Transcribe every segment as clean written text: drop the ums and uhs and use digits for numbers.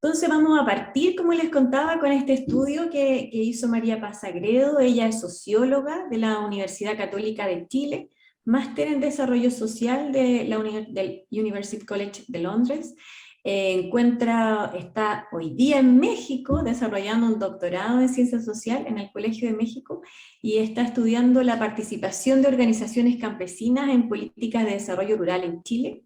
Entonces vamos a partir, como les contaba, con este estudio que hizo María Paz Sagredo. Ella es socióloga de la Universidad Católica de Chile, máster en Desarrollo Social de del University College de Londres. Está hoy día en México desarrollando un doctorado en Ciencia Social en el Colegio de México y está estudiando la participación de organizaciones campesinas en políticas de desarrollo rural en Chile.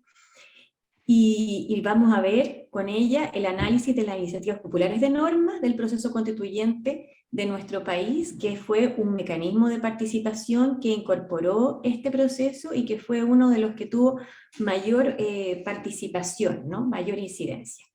Y vamos a ver con ella el análisis de las iniciativas populares de normas del proceso constituyente de nuestro país, que fue un mecanismo de participación que incorporó este proceso y que fue uno de los que tuvo mayor participación, ¿no? Mayor incidencia.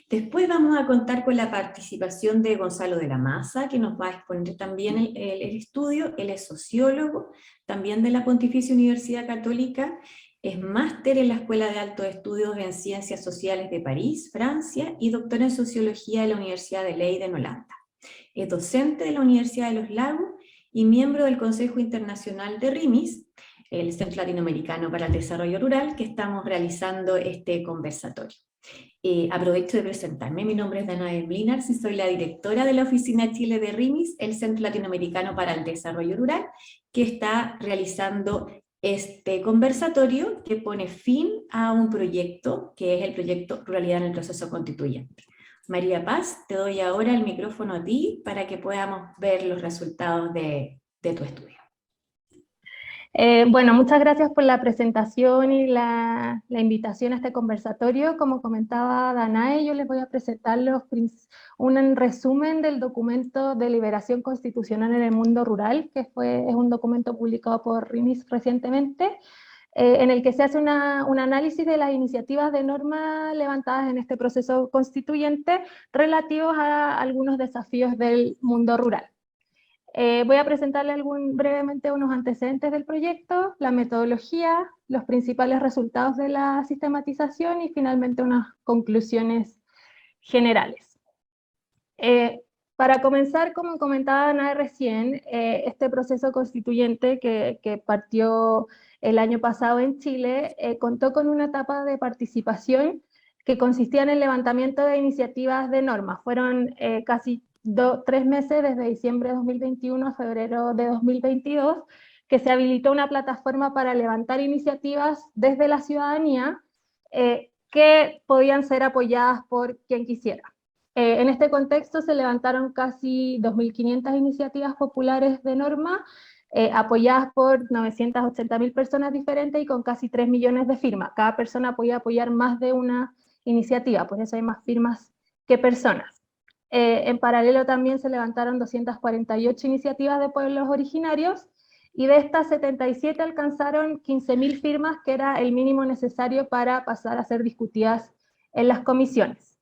Después vamos a contar con la participación de Gonzalo de la Maza, que nos va a exponer también el estudio. Él es sociólogo, también de la Pontificia Universidad Católica, es máster en la Escuela de Altos Estudios en Ciencias Sociales de París, Francia, y doctor en Sociología de la Universidad de Leiden, Holanda. Es docente de la Universidad de los Lagos y miembro del Consejo Internacional de RIMIS, el Centro Latinoamericano para el Desarrollo Rural, que estamos realizando este conversatorio. Aprovecho de presentarme, mi nombre es Danae Mlinars y soy la directora de la Oficina Chile de RIMIS, el Centro Latinoamericano para el Desarrollo Rural, que está realizando este conversatorio que pone fin a un proyecto, que es el proyecto Ruralidad en el Proceso Constituyente. María Paz, te doy ahora el micrófono a ti para que podamos ver los resultados de tu estudio. Bueno, muchas gracias por la presentación y la invitación a este conversatorio. Como comentaba Danae, yo les voy a presentar un resumen del documento de liberación constitucional en el mundo rural, que es un documento publicado por RIMIS recientemente, en el que se hace un análisis de las iniciativas de norma levantadas en este proceso constituyente relativos a algunos desafíos del mundo rural. Voy a presentarle brevemente unos antecedentes del proyecto, la metodología, los principales resultados de la sistematización y finalmente unas conclusiones generales. Para comenzar, como comentaba Ana recién, este proceso constituyente que partió el año pasado en Chile contó con una etapa de participación que consistía en el levantamiento de iniciativas de normas. Fueron casi 3 meses, desde diciembre de 2021 a febrero de 2022, que se habilitó una plataforma para levantar iniciativas desde la ciudadanía que podían ser apoyadas por quien quisiera. En este contexto se levantaron casi 2.500 iniciativas populares de norma, apoyadas por 980.000 personas diferentes y con casi 3 millones de firmas. Cada persona podía apoyar más de una iniciativa, por eso hay más firmas que personas. En paralelo también se levantaron 248 iniciativas de pueblos originarios, y de estas 77 alcanzaron 15.000 firmas, que era el mínimo necesario para pasar a ser discutidas en las comisiones.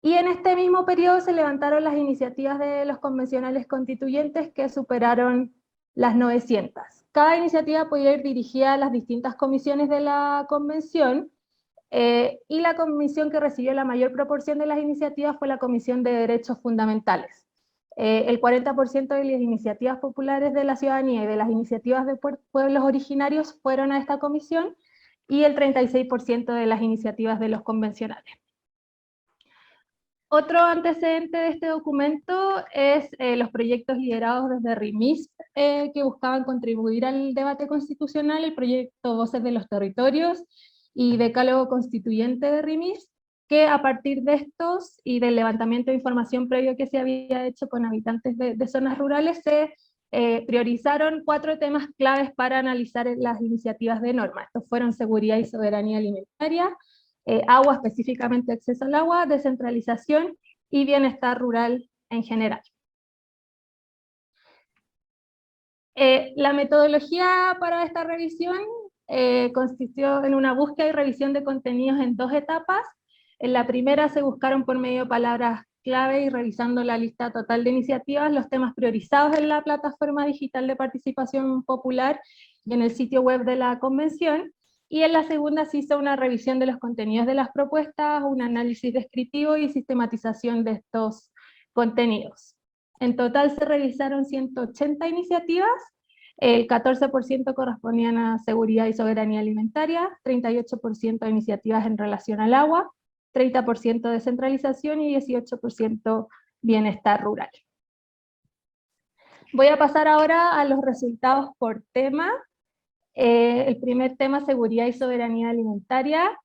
Y en este mismo periodo se levantaron las iniciativas de los convencionales constituyentes, que superaron las 900. Cada iniciativa podía ir dirigida a las distintas comisiones de la convención, y la comisión que recibió la mayor proporción de las iniciativas fue la Comisión de Derechos Fundamentales. El 40% de las iniciativas populares de la ciudadanía y de las iniciativas de pueblos originarios fueron a esta comisión, y el 36% de las iniciativas de los convencionales. Otro antecedente de este documento es los proyectos liderados desde RIMIS, que buscaban contribuir al debate constitucional, el proyecto Voces de los Territorios y Decálogo Constituyente de RIMIS, que a partir de estos y del levantamiento de información previo que se había hecho con habitantes de zonas rurales, se priorizaron 4 temas claves para analizar las iniciativas de norma. Estos fueron seguridad y soberanía alimentaria, agua, específicamente acceso al agua, descentralización y bienestar rural en general. La metodología para esta revisión consistió en una búsqueda y revisión de contenidos en 2 etapas. En la primera se buscaron por medio de palabras clave y revisando la lista total de iniciativas los temas priorizados en la plataforma digital de participación popular y en el sitio web de la convención. Y en la segunda se hizo una revisión de los contenidos de las propuestas, un análisis descriptivo y sistematización de estos contenidos. En total se revisaron 180 iniciativas, el 14% correspondían a seguridad y soberanía alimentaria, 38% a iniciativas en relación al agua, 30% descentralización y 18% bienestar rural. Voy a pasar ahora a los resultados por tema. El primer tema, seguridad y soberanía alimentaria,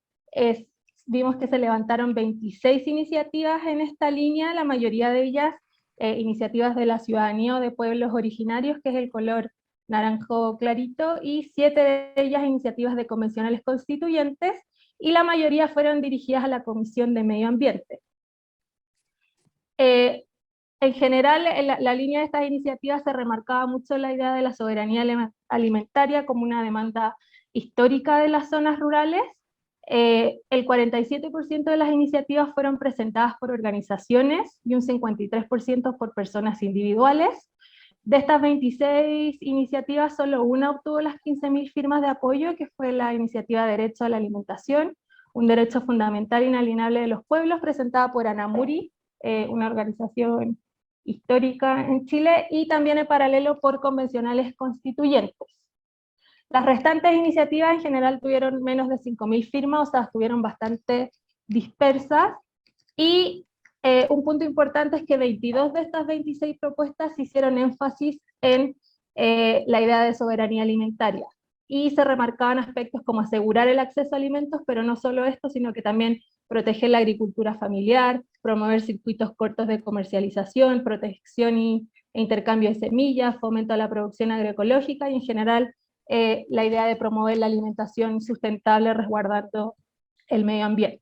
vimos que se levantaron 26 iniciativas en esta línea, la mayoría de ellas iniciativas de la ciudadanía o de pueblos originarios, que es el color naranjo clarito, y 7 de ellas iniciativas de convencionales constituyentes, y la mayoría fueron dirigidas a la Comisión de Medio Ambiente. En general, en la línea de estas iniciativas se remarcaba mucho la idea de la soberanía alimentaria como una demanda histórica de las zonas rurales. El 47% de las iniciativas fueron presentadas por organizaciones y un 53% por personas individuales. De estas 26 iniciativas, solo una obtuvo las 15.000 firmas de apoyo, que fue la iniciativa Derecho a la Alimentación, un derecho fundamental e inalienable de los pueblos, presentada por Anamuri, una organización histórica en Chile, y también en paralelo por convencionales constituyentes. Las restantes iniciativas en general tuvieron menos de 5.000 firmas, o sea, estuvieron bastante dispersas, y un punto importante es que 22 de estas 26 propuestas hicieron énfasis en la idea de soberanía alimentaria, y se remarcaban aspectos como asegurar el acceso a alimentos, pero no solo esto, sino que también proteger la agricultura familiar, promover circuitos cortos de comercialización, protección e intercambio de semillas, fomento a la producción agroecológica, y en general la idea de promover la alimentación sustentable resguardando el medio ambiente.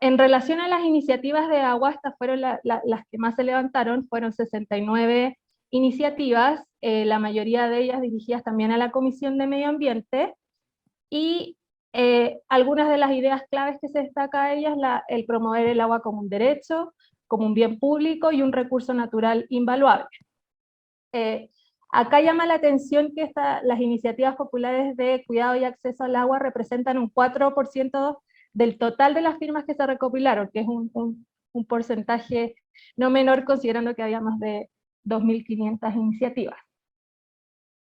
En relación a las iniciativas de agua, estas fueron las que más se levantaron, fueron 69 iniciativas, la mayoría de ellas dirigidas también a la Comisión de Medio Ambiente, y algunas de las ideas claves que se destaca de ellas, el promover el agua como un derecho, como un bien público y un recurso natural invaluable. Acá llama la atención que las iniciativas populares de cuidado y acceso al agua representan un 4% del total de las firmas que se recopilaron, que es un porcentaje no menor considerando que había más de 2.500 iniciativas.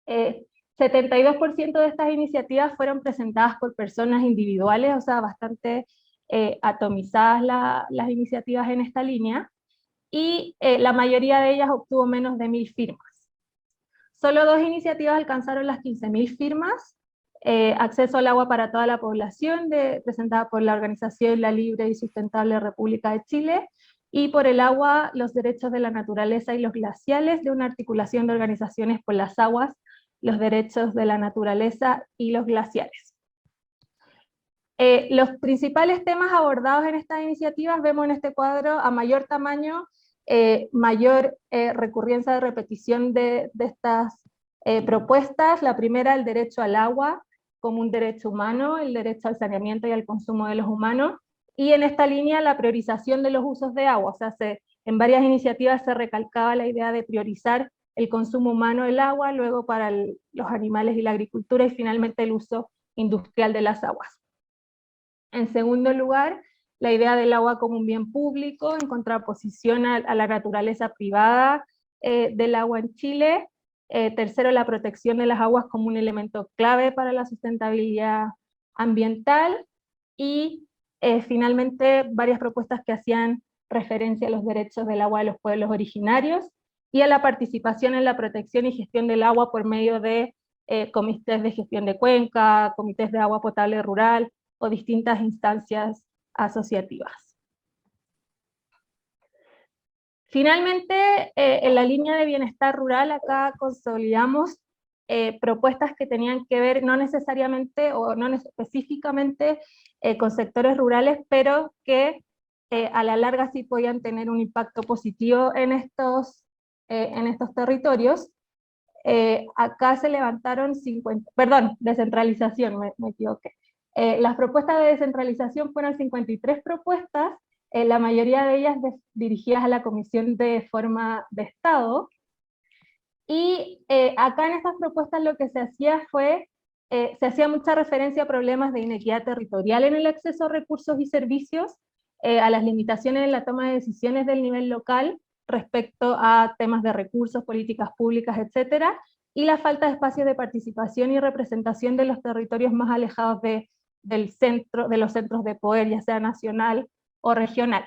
72% de estas iniciativas fueron presentadas por personas individuales, o sea, bastante atomizadas las iniciativas en esta línea, y la mayoría de ellas obtuvo menos de 1.000 firmas. Solo 2 iniciativas alcanzaron las 15.000 firmas, acceso al agua para toda la población, presentada por la organización La Libre y Sustentable República de Chile, y por el agua, los derechos de la naturaleza y los glaciales, de una articulación de organizaciones por las aguas, los derechos de la naturaleza y los glaciares. Los principales temas abordados en estas iniciativas vemos en este cuadro a mayor tamaño, mayor recurrencia de repetición de estas propuestas. La primera, el derecho al agua como un derecho humano, el derecho al saneamiento y al consumo de los humanos, y en esta línea la priorización de los usos de agua, o sea, en varias iniciativas se recalcaba la idea de priorizar el consumo humano del agua, luego para los animales y la agricultura, y finalmente el uso industrial de las aguas. En segundo lugar, la idea del agua como un bien público, en contraposición a la naturaleza privada del agua en Chile. Tercero, la protección de las aguas como un elemento clave para la sustentabilidad ambiental, y finalmente varias propuestas que hacían referencia a los derechos del agua de los pueblos originarios, y a la participación en la protección y gestión del agua por medio de comités de gestión de cuenca, comités de agua potable rural, o distintas instancias asociativas. Finalmente, en la línea de bienestar rural, acá consolidamos propuestas que tenían que ver no necesariamente o no específicamente con sectores rurales, pero que a la larga sí podían tener un impacto positivo en estos territorios. Acá se levantaron descentralización, me equivoqué. Las propuestas de descentralización fueron 53 propuestas, la mayoría de ellas dirigidas a la Comisión de Forma de Estado, y acá en estas propuestas lo que se hacía fue, se hacía mucha referencia a problemas de inequidad territorial en el acceso a recursos y servicios, a las limitaciones en la toma de decisiones del nivel local respecto a temas de recursos, políticas públicas, etcétera, y la falta de espacios de participación y representación de los territorios más alejados de de los centros de poder, ya sea nacional o regional.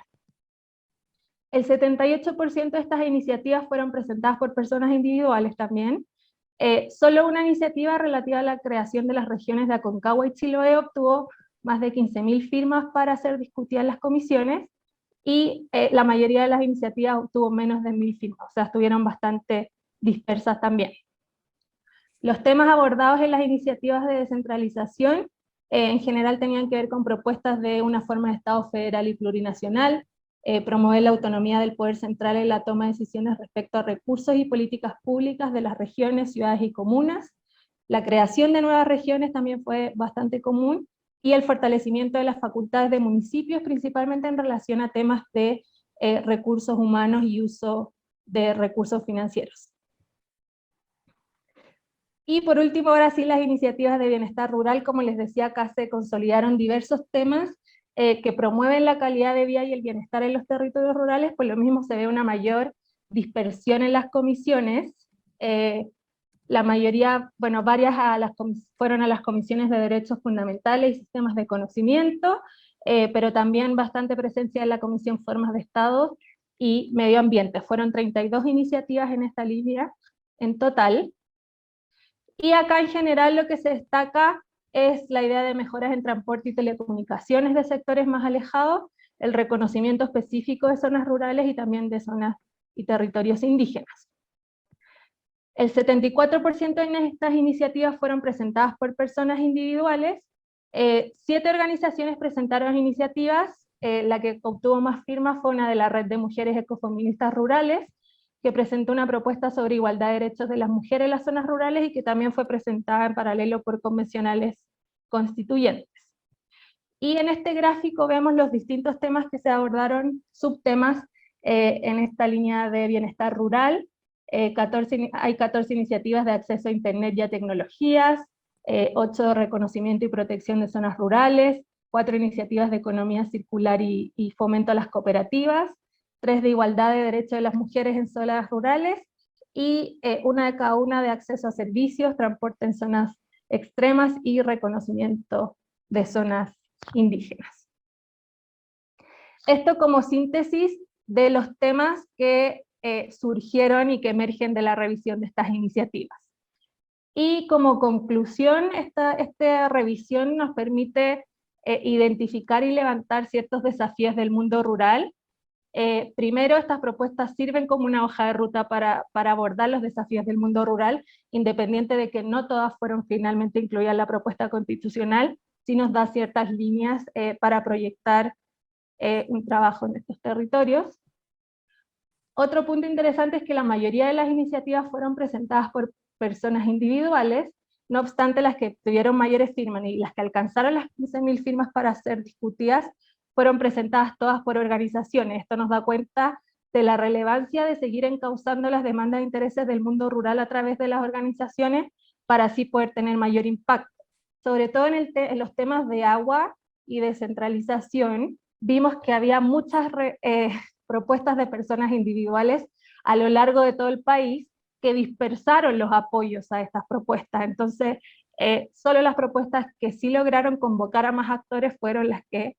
El 78% de estas iniciativas fueron presentadas por personas individuales también. Solo una iniciativa relativa a la creación de las regiones de Aconcagua y Chiloé obtuvo más de 15.000 firmas para ser discutidas en las comisiones, y la mayoría de las iniciativas obtuvo menos de 1.000 firmas, o sea, estuvieron bastante dispersas también. Los temas abordados en las iniciativas de descentralización en general tenían que ver con propuestas de una forma de Estado federal y plurinacional, promover la autonomía del poder central en la toma de decisiones respecto a recursos y políticas públicas de las regiones, ciudades y comunas. La creación de nuevas regiones también fue bastante común, y el fortalecimiento de las facultades de municipios, principalmente en relación a temas de recursos humanos y uso de recursos financieros. Y por último, ahora sí, las iniciativas de bienestar rural. Como les decía, acá se consolidaron diversos temas que promueven la calidad de vida y el bienestar en los territorios rurales. Por lo mismo se ve una mayor dispersión en las comisiones. La mayoría, bueno, varias fueron a las comisiones de derechos fundamentales y sistemas de conocimiento, pero también bastante presencia en la comisión formas de Estado y medio ambiente. Fueron 32 iniciativas en esta línea en total. Y acá en general lo que se destaca es la idea de mejoras en transporte y telecomunicaciones de sectores más alejados, el reconocimiento específico de zonas rurales y también de zonas y territorios indígenas. El 74% de estas iniciativas fueron presentadas por personas individuales. 7 organizaciones presentaron iniciativas. La que obtuvo más firmas fue una de la Red de Mujeres Ecofeministas Rurales, que presentó una propuesta sobre igualdad de derechos de las mujeres en las zonas rurales y que también fue presentada en paralelo por convencionales constituyentes. Y en este gráfico vemos los distintos temas que se abordaron, subtemas en esta línea de bienestar rural. Hay 14 iniciativas de acceso a Internet y a tecnologías, 8 de reconocimiento y protección de zonas rurales, 4 iniciativas de economía circular y fomento a las cooperativas, 3 de igualdad de derechos de las mujeres en zonas rurales, y una de cada una de acceso a servicios, transporte en zonas extremas y reconocimiento de zonas indígenas. Esto como síntesis de los temas que surgieron y que emergen de la revisión de estas iniciativas. Y como conclusión, esta revisión nos permite identificar y levantar ciertos desafíos del mundo rural. Primero, estas propuestas sirven como una hoja de ruta para abordar los desafíos del mundo rural, independiente de que no todas fueron finalmente incluidas en la propuesta constitucional, sí nos da ciertas líneas para proyectar un trabajo en estos territorios. Otro punto interesante es que la mayoría de las iniciativas fueron presentadas por personas individuales, no obstante las que tuvieron mayores firmas y las que alcanzaron las 15.000 firmas para ser discutidas, fueron presentadas todas por organizaciones. Esto nos da cuenta de la relevancia de seguir encauzando las demandas e intereses del mundo rural a través de las organizaciones para así poder tener mayor impacto. Sobre todo en los temas de agua y descentralización, vimos que había muchas propuestas de personas individuales a lo largo de todo el país que dispersaron los apoyos a estas propuestas. Entonces, solo las propuestas que sí lograron convocar a más actores fueron las que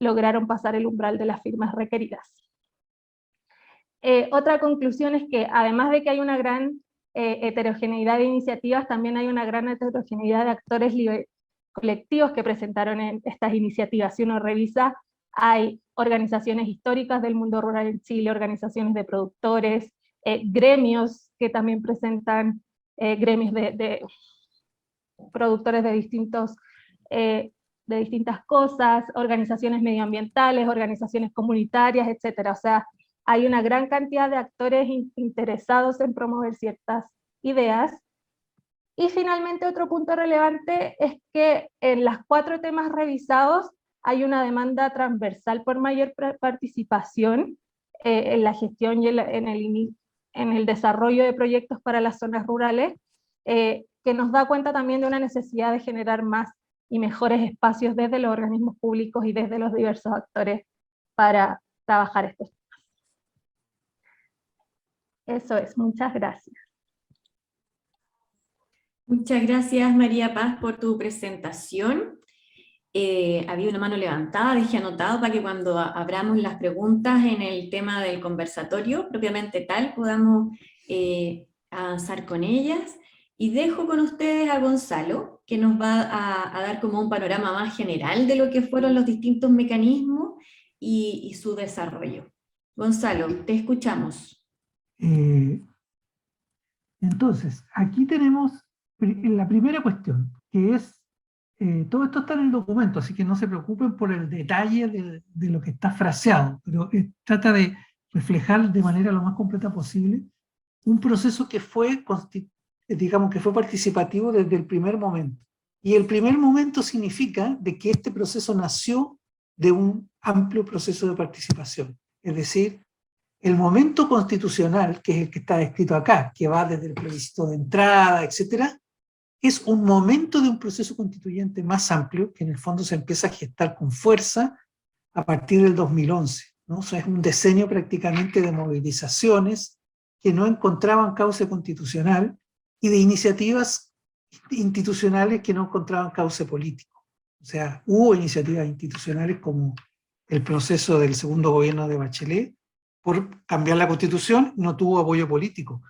lograron pasar el umbral de las firmas requeridas. Otra conclusión es que además de que hay una gran heterogeneidad de iniciativas, también hay una gran heterogeneidad de actores colectivos que presentaron en estas iniciativas. Si uno revisa, hay organizaciones históricas del mundo rural en Chile, organizaciones de productores, gremios que también presentan, gremios de productores de distintas cosas, organizaciones medioambientales, organizaciones comunitarias, etcétera. O sea, hay una gran cantidad de actores interesados en promover ciertas ideas. Y finalmente otro punto relevante es que en los 4 temas revisados hay una demanda transversal por mayor participación en la gestión y en el desarrollo de proyectos para las zonas rurales, que nos da cuenta también de una necesidad de generar más y mejores espacios desde los organismos públicos y desde los diversos actores para trabajar estos temas. Eso es, muchas gracias. Muchas gracias, María Paz, por tu presentación. Había una mano levantada, dejé anotado para que cuando abramos las preguntas en el tema del conversatorio, propiamente tal, podamos avanzar con ellas. Y dejo con ustedes a Gonzalo, que nos va a dar como un panorama más general de lo que fueron los distintos mecanismos y su desarrollo. Gonzalo, te escuchamos. Eh, entonces, aquí tenemos la primera cuestión, que es, todo esto está en el documento, así que no se preocupen por el detalle de lo que está fraseado, pero trata de reflejar de manera lo más completa posible un proceso que fue, digamos, que fue participativo desde el primer momento. Y el primer momento significa de que este proceso nació de un amplio proceso de participación. Es decir, el momento constitucional, que es el que está descrito acá, que va desde el plebiscito de entrada, etcétera, es un momento de un proceso constituyente más amplio, que en el fondo se empieza a gestar con fuerza a partir del 2011, ¿no? O sea, es un decenio prácticamente de movilizaciones que no encontraban cauce constitucional y de iniciativas institucionales que no encontraban cauce político. O sea, hubo iniciativas institucionales como el proceso del segundo gobierno de Bachelet por cambiar la Constitución, no tuvo apoyo político.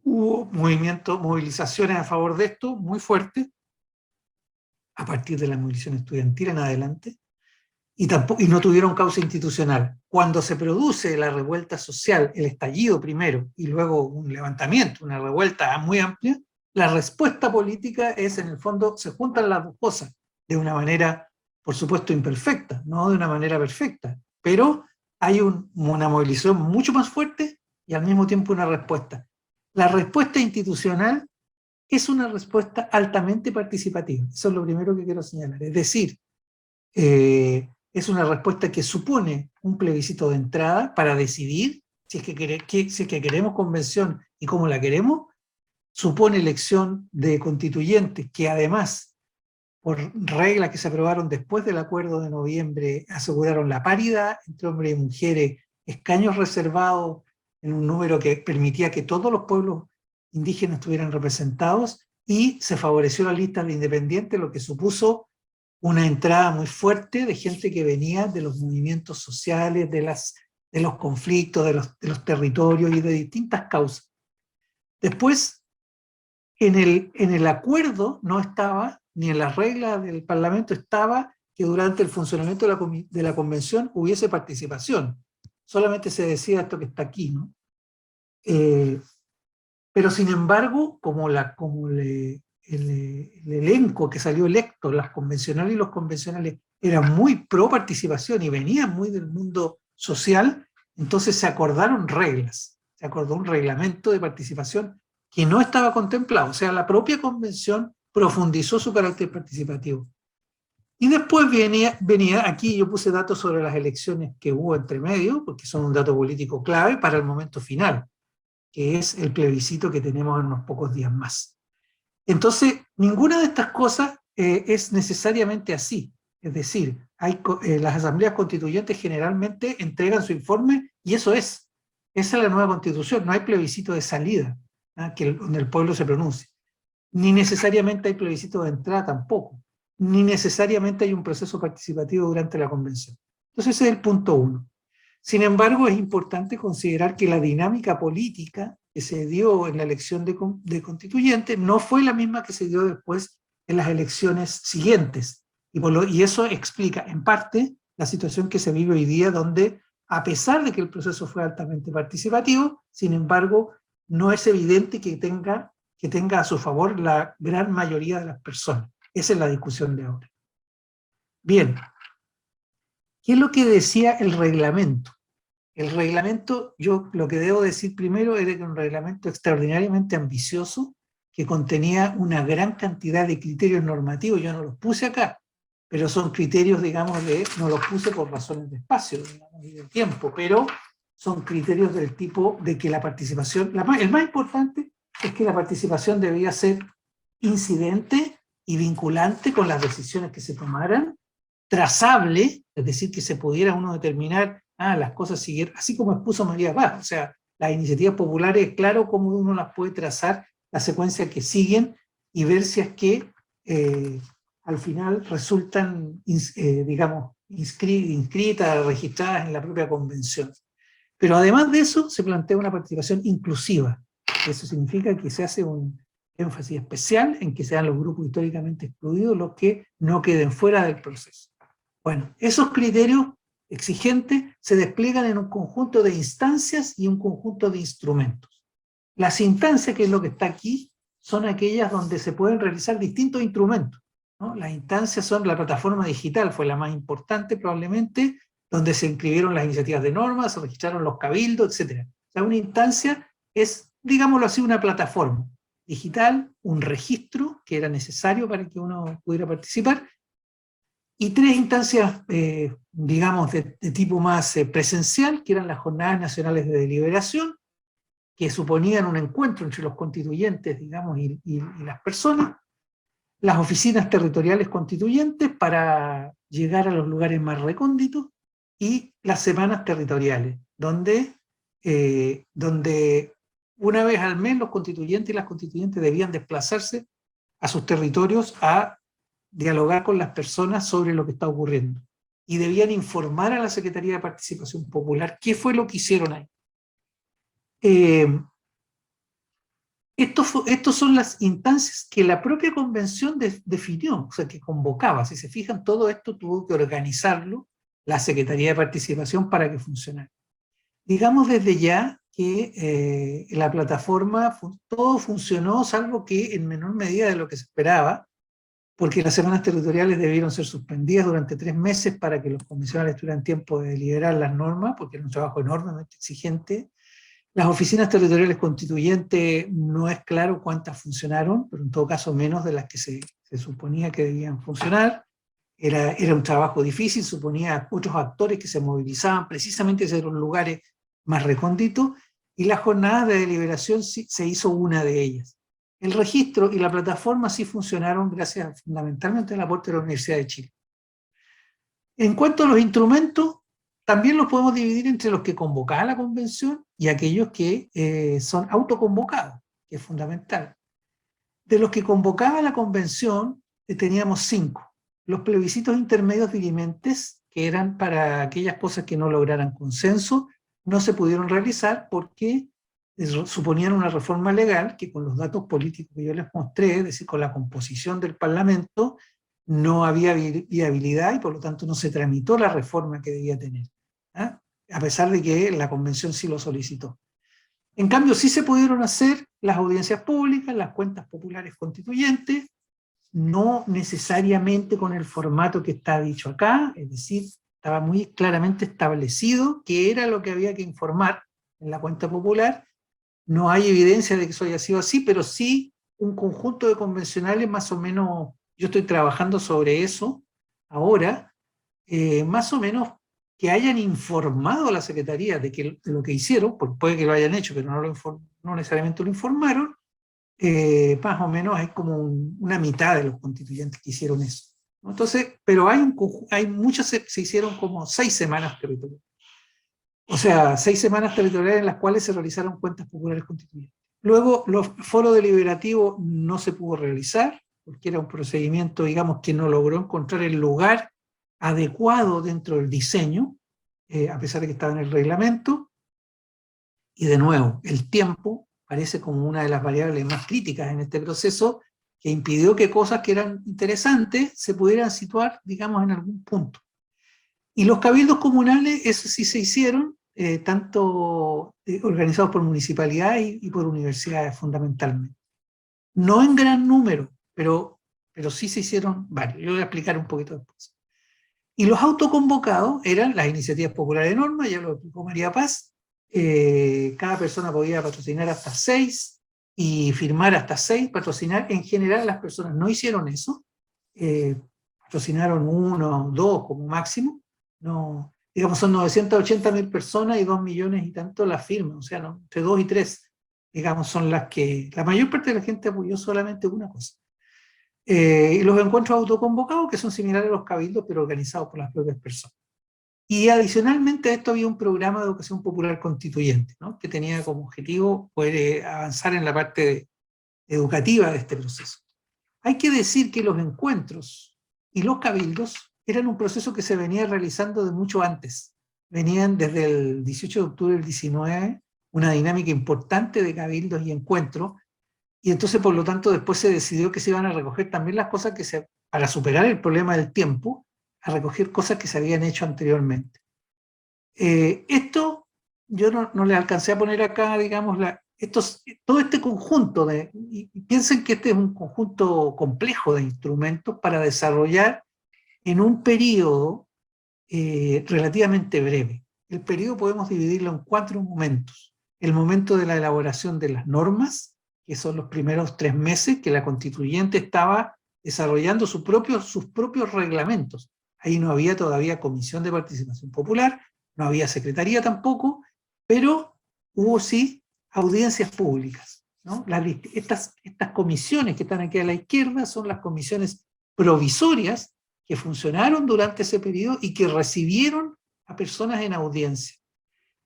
Hubo movilizaciones a favor de esto muy fuertes, a partir de la movilización estudiantil en adelante, y no tuvieron causa institucional. Cuando se produce la revuelta social, el estallido primero, y luego un levantamiento, una revuelta muy amplia, la respuesta política es, en el fondo, se juntan las dos cosas, de una manera, por supuesto, imperfecta, no de una manera perfecta, pero hay una movilización mucho más fuerte y al mismo tiempo una respuesta. La respuesta institucional es una respuesta altamente participativa. Eso es lo primero que quiero señalar. Es decir, es una respuesta que supone un plebiscito de entrada para decidir si es que queremos convención y cómo la queremos, supone elección de constituyentes que además, por reglas que se aprobaron después del acuerdo de noviembre, aseguraron la paridad entre hombres y mujeres, escaños reservados en un número que permitía que todos los pueblos indígenas estuvieran representados, y se favoreció la lista de independientes, lo que supuso una entrada muy fuerte de gente que venía de los movimientos sociales, de los conflictos, de los territorios y de distintas causas. Después, en el acuerdo no estaba, ni en las reglas del Parlamento estaba, que durante el funcionamiento de la convención hubiese participación. Solamente se decía esto que está aquí, ¿no? Pero sin embargo, como el elenco que salió electo, las convencionales y los convencionales, eran muy pro participación y venían muy del mundo social, entonces se acordaron reglas, se acordó un reglamento de participación que no estaba contemplado. O sea, la propia convención profundizó su carácter participativo. Y después venía, aquí yo puse datos sobre las elecciones que hubo entre medio, porque son un dato político clave para el momento final, que es el plebiscito que tenemos en unos pocos días más. Entonces, ninguna de estas cosas es necesariamente así. Es decir, las asambleas constituyentes generalmente entregan su informe y eso es. Esa es la nueva constitución. No hay plebiscito de salida, donde el pueblo se pronuncie. Ni necesariamente hay plebiscito de entrada tampoco. Ni necesariamente hay un proceso participativo durante la convención. Entonces ese es el punto 1. Sin embargo, es importante considerar que la dinámica política que se dio en la elección de constituyentes no fue la misma que se dio después en las elecciones siguientes. Y eso explica, en parte, la situación que se vive hoy día, donde, a pesar de que el proceso fue altamente participativo, sin embargo, no es evidente que tenga a su favor la gran mayoría de las personas. Esa es la discusión de ahora. Bien. ¿Qué es lo que decía el reglamento? El reglamento, yo lo que debo decir primero era que era un reglamento extraordinariamente ambicioso, que contenía una gran cantidad de criterios normativos. Yo no los puse acá, pero son criterios, digamos, no los puse por razones de espacio, digamos, y de tiempo, pero son criterios del tipo de que la participación, el más importante es que la participación debía ser incidente y vinculante con las decisiones que se tomaran, trazable, es decir, que se pudiera uno determinar, las cosas siguieron, así como expuso María Paz, o sea, las iniciativas populares, claro cómo uno las puede trazar la secuencia que siguen y ver si es que al final resultan, digamos, inscritas, registradas en la propia convención. Pero además de eso, se plantea una participación inclusiva. Eso significa que se hace un énfasis especial en que sean los grupos históricamente excluidos los que no queden fuera del proceso. Bueno, esos criterios exigentes se despliegan en un conjunto de instancias y un conjunto de instrumentos. Las instancias, que es lo que está aquí, son aquellas donde se pueden realizar distintos instrumentos, ¿no? Las instancias son la plataforma digital, fue la más importante probablemente, donde se inscribieron las iniciativas de normas, se registraron los cabildos, etc. O sea, una instancia es, digámoslo así, una plataforma digital, un registro que era necesario para que uno pudiera participar, y tres instancias, digamos, de tipo más presencial, que eran las Jornadas Nacionales de Deliberación, que suponían un encuentro entre los constituyentes, digamos, y las personas, las oficinas territoriales constituyentes para llegar a los lugares más recónditos, y las semanas territoriales, donde una vez al mes los constituyentes y las constituyentes debían desplazarse a sus territorios a dialogar con las personas sobre lo que está ocurriendo. Y debían informar a la Secretaría de Participación Popular qué fue lo que hicieron ahí. Estos son las instancias que la propia convención definió, o sea, que convocaba. Si se fijan, todo esto tuvo que organizarlo la Secretaría de Participación para que funcionara. Digamos desde ya que la plataforma, todo funcionó, salvo que en menor medida de lo que se esperaba, porque las semanas territoriales debieron ser suspendidas durante 3 meses para que los convencionales tuvieran tiempo de deliberar las normas, porque era un trabajo enormemente exigente. Las oficinas territoriales constituyentes no es claro cuántas funcionaron, pero en todo caso menos de las que se suponía que debían funcionar. Era un trabajo difícil, suponía otros actores que se movilizaban precisamente hacia los lugares más recónditos, y las jornadas de deliberación se hizo una de ellas. El registro y la plataforma sí funcionaron gracias fundamentalmente al aporte de la Universidad de Chile. En cuanto a los instrumentos, también los podemos dividir entre los que convocaba la convención y aquellos que son autoconvocados, que es fundamental. De los que convocaba la convención teníamos 5. Los plebiscitos intermedios dirimentes, que eran para aquellas cosas que no lograran consenso, no se pudieron realizar porque suponían una reforma legal que, con los datos políticos que yo les mostré, es decir, con la composición del Parlamento, no había viabilidad y por lo tanto no se tramitó la reforma que debía tener, ¿ah? A pesar de que la convención sí lo solicitó. En cambio, sí se pudieron hacer las audiencias públicas, las cuentas populares constituyentes, no necesariamente con el formato que está dicho acá, es decir, estaba muy claramente establecido qué era lo que había que informar en la cuenta popular. No hay evidencia de que eso haya sido así, pero sí un conjunto de convencionales más o menos, yo estoy trabajando sobre eso ahora, más o menos que hayan informado a la Secretaría de lo que hicieron, porque puede que lo hayan hecho, pero no necesariamente lo informaron. Más o menos es como una mitad de los constituyentes que hicieron eso, ¿no? Entonces, pero hay muchas, se hicieron como 6 semanas territoriales. O sea, 6 semanas territoriales en las cuales se realizaron cuentas populares constituyentes. Luego, los foros deliberativos no se pudo realizar, porque era un procedimiento, digamos, que no logró encontrar el lugar adecuado dentro del diseño, a pesar de que estaba en el reglamento. Y de nuevo, el tiempo parece como una de las variables más críticas en este proceso, que impidió que cosas que eran interesantes se pudieran situar, digamos, en algún punto. Y los cabildos comunales, esos sí se hicieron, tanto organizados por municipalidades y por universidades fundamentalmente. No en gran número, pero sí se hicieron varios. Yo voy a explicar un poquito después. Y los autoconvocados eran las iniciativas populares de norma, ya lo explicó María Paz. Cada persona podía patrocinar hasta 6 y firmar hasta 6, patrocinar. En general las personas no hicieron eso, patrocinaron 1 o 2 como máximo. No, digamos, son 980.000 personas y 2 millones y tanto las firman, o sea, no, entre 2 y 3, digamos, son las que, la mayor parte de la gente apoyó solamente una cosa. Y los encuentros autoconvocados, que son similares a los cabildos, pero organizados por las propias personas. Y adicionalmente a esto había un programa de educación popular constituyente, ¿no? Que tenía como objetivo poder avanzar en la parte educativa de este proceso. Hay que decir que los encuentros y los cabildos eran un proceso que se venía realizando de mucho antes. Venían desde el 18 de octubre del 19, una dinámica importante de cabildos y encuentros, y entonces por lo tanto después se decidió que se iban a recoger también las cosas que para superar el problema del tiempo, a recoger cosas que se habían hecho anteriormente. Esto yo no le alcancé a poner acá, digamos, todo este conjunto y piensen que este es un conjunto complejo de instrumentos para desarrollar en un periodo relativamente breve. El periodo podemos dividirlo en 4 momentos. El momento de la elaboración de las normas, que son los primeros 3 meses que la constituyente estaba desarrollando sus propios reglamentos. Ahí no había todavía comisión de participación popular, no había secretaría tampoco, pero hubo sí audiencias públicas, ¿no? Estas comisiones que están aquí a la izquierda son las comisiones provisorias que funcionaron durante ese periodo y que recibieron a personas en audiencia.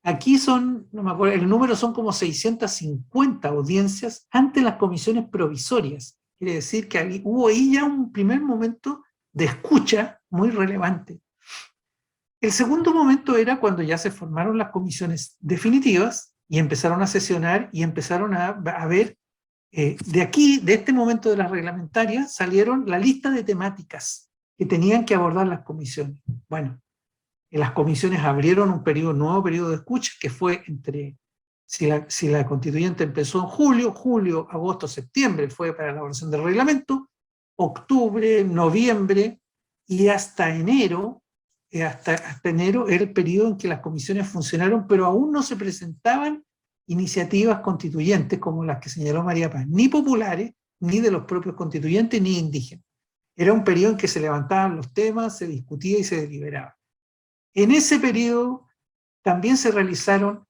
Aquí son, no me acuerdo, el número son como 650 audiencias ante las comisiones provisorias. Quiere decir que hubo ahí ya un primer momento de escucha muy relevante. El segundo momento era cuando ya se formaron las comisiones definitivas y empezaron a sesionar y empezaron a ver, de este momento de las reglamentarias, salieron la lista de temáticas que tenían que abordar las comisiones. Bueno, las comisiones abrieron un nuevo periodo de escucha, que fue si la constituyente empezó en julio, agosto, septiembre, fue para la elaboración del reglamento, octubre, noviembre, y hasta enero, hasta enero era el periodo en que las comisiones funcionaron, pero aún no se presentaban iniciativas constituyentes como las que señaló María Paz, ni populares, ni de los propios constituyentes, ni indígenas. Era un periodo en que se levantaban los temas, se discutía y se deliberaba. En ese periodo también se realizaron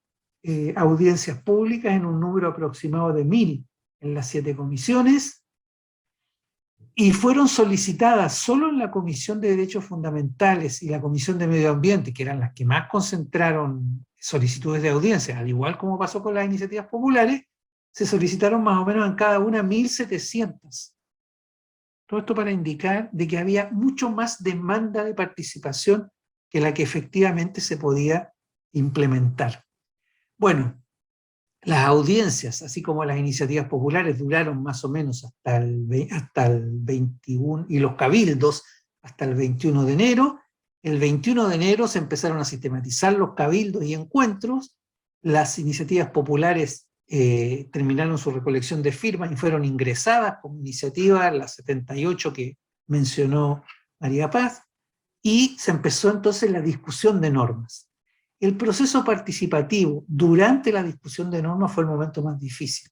audiencias públicas en un número aproximado de 1000 en las 7 comisiones, y fueron solicitadas solo en la Comisión de Derechos Fundamentales y la Comisión de Medio Ambiente, que eran las que más concentraron solicitudes de audiencia, al igual como pasó con las iniciativas populares, se solicitaron más o menos en cada una 1700. Todo esto para indicar de que había mucho más demanda de participación que la que efectivamente se podía implementar. Bueno, las audiencias, así como las iniciativas populares, duraron más o menos hasta el 21, y los cabildos hasta el 21 de enero. El 21 de enero se empezaron a sistematizar los cabildos y encuentros. Las iniciativas populares terminaron su recolección de firmas y fueron ingresadas como iniciativas, las 78 que mencionó María Paz, y se empezó entonces la discusión de normas. El proceso participativo durante la discusión de normas fue el momento más difícil,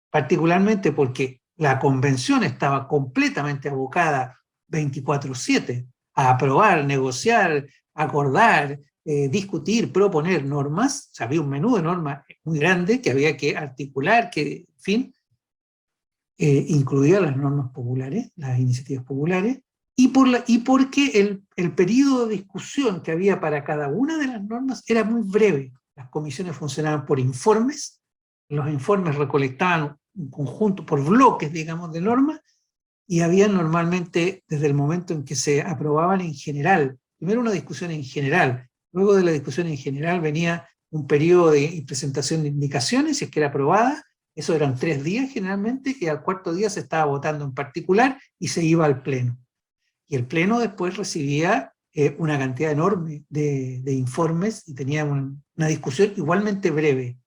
particularmente porque la convención estaba completamente abocada 24/7 a aprobar, negociar, acordar, discutir, proponer normas. O sea, había un menú de normas muy grande que había que articular, que, en fin, incluía las normas populares, las iniciativas populares, y porque el periodo de discusión que había para cada una de las normas era muy breve. Las comisiones funcionaban por informes, los informes recolectaban un conjunto, por bloques, digamos, de normas, y había normalmente, desde el momento en que se aprobaban en general, primero una discusión en general, luego de la discusión en general venía un periodo de presentación de indicaciones, si es que era aprobada. Eso eran 3 días generalmente, y al 4.º día se estaba votando en particular y se iba al pleno. Y el pleno después recibía una cantidad enorme de informes y tenía una discusión igualmente breve.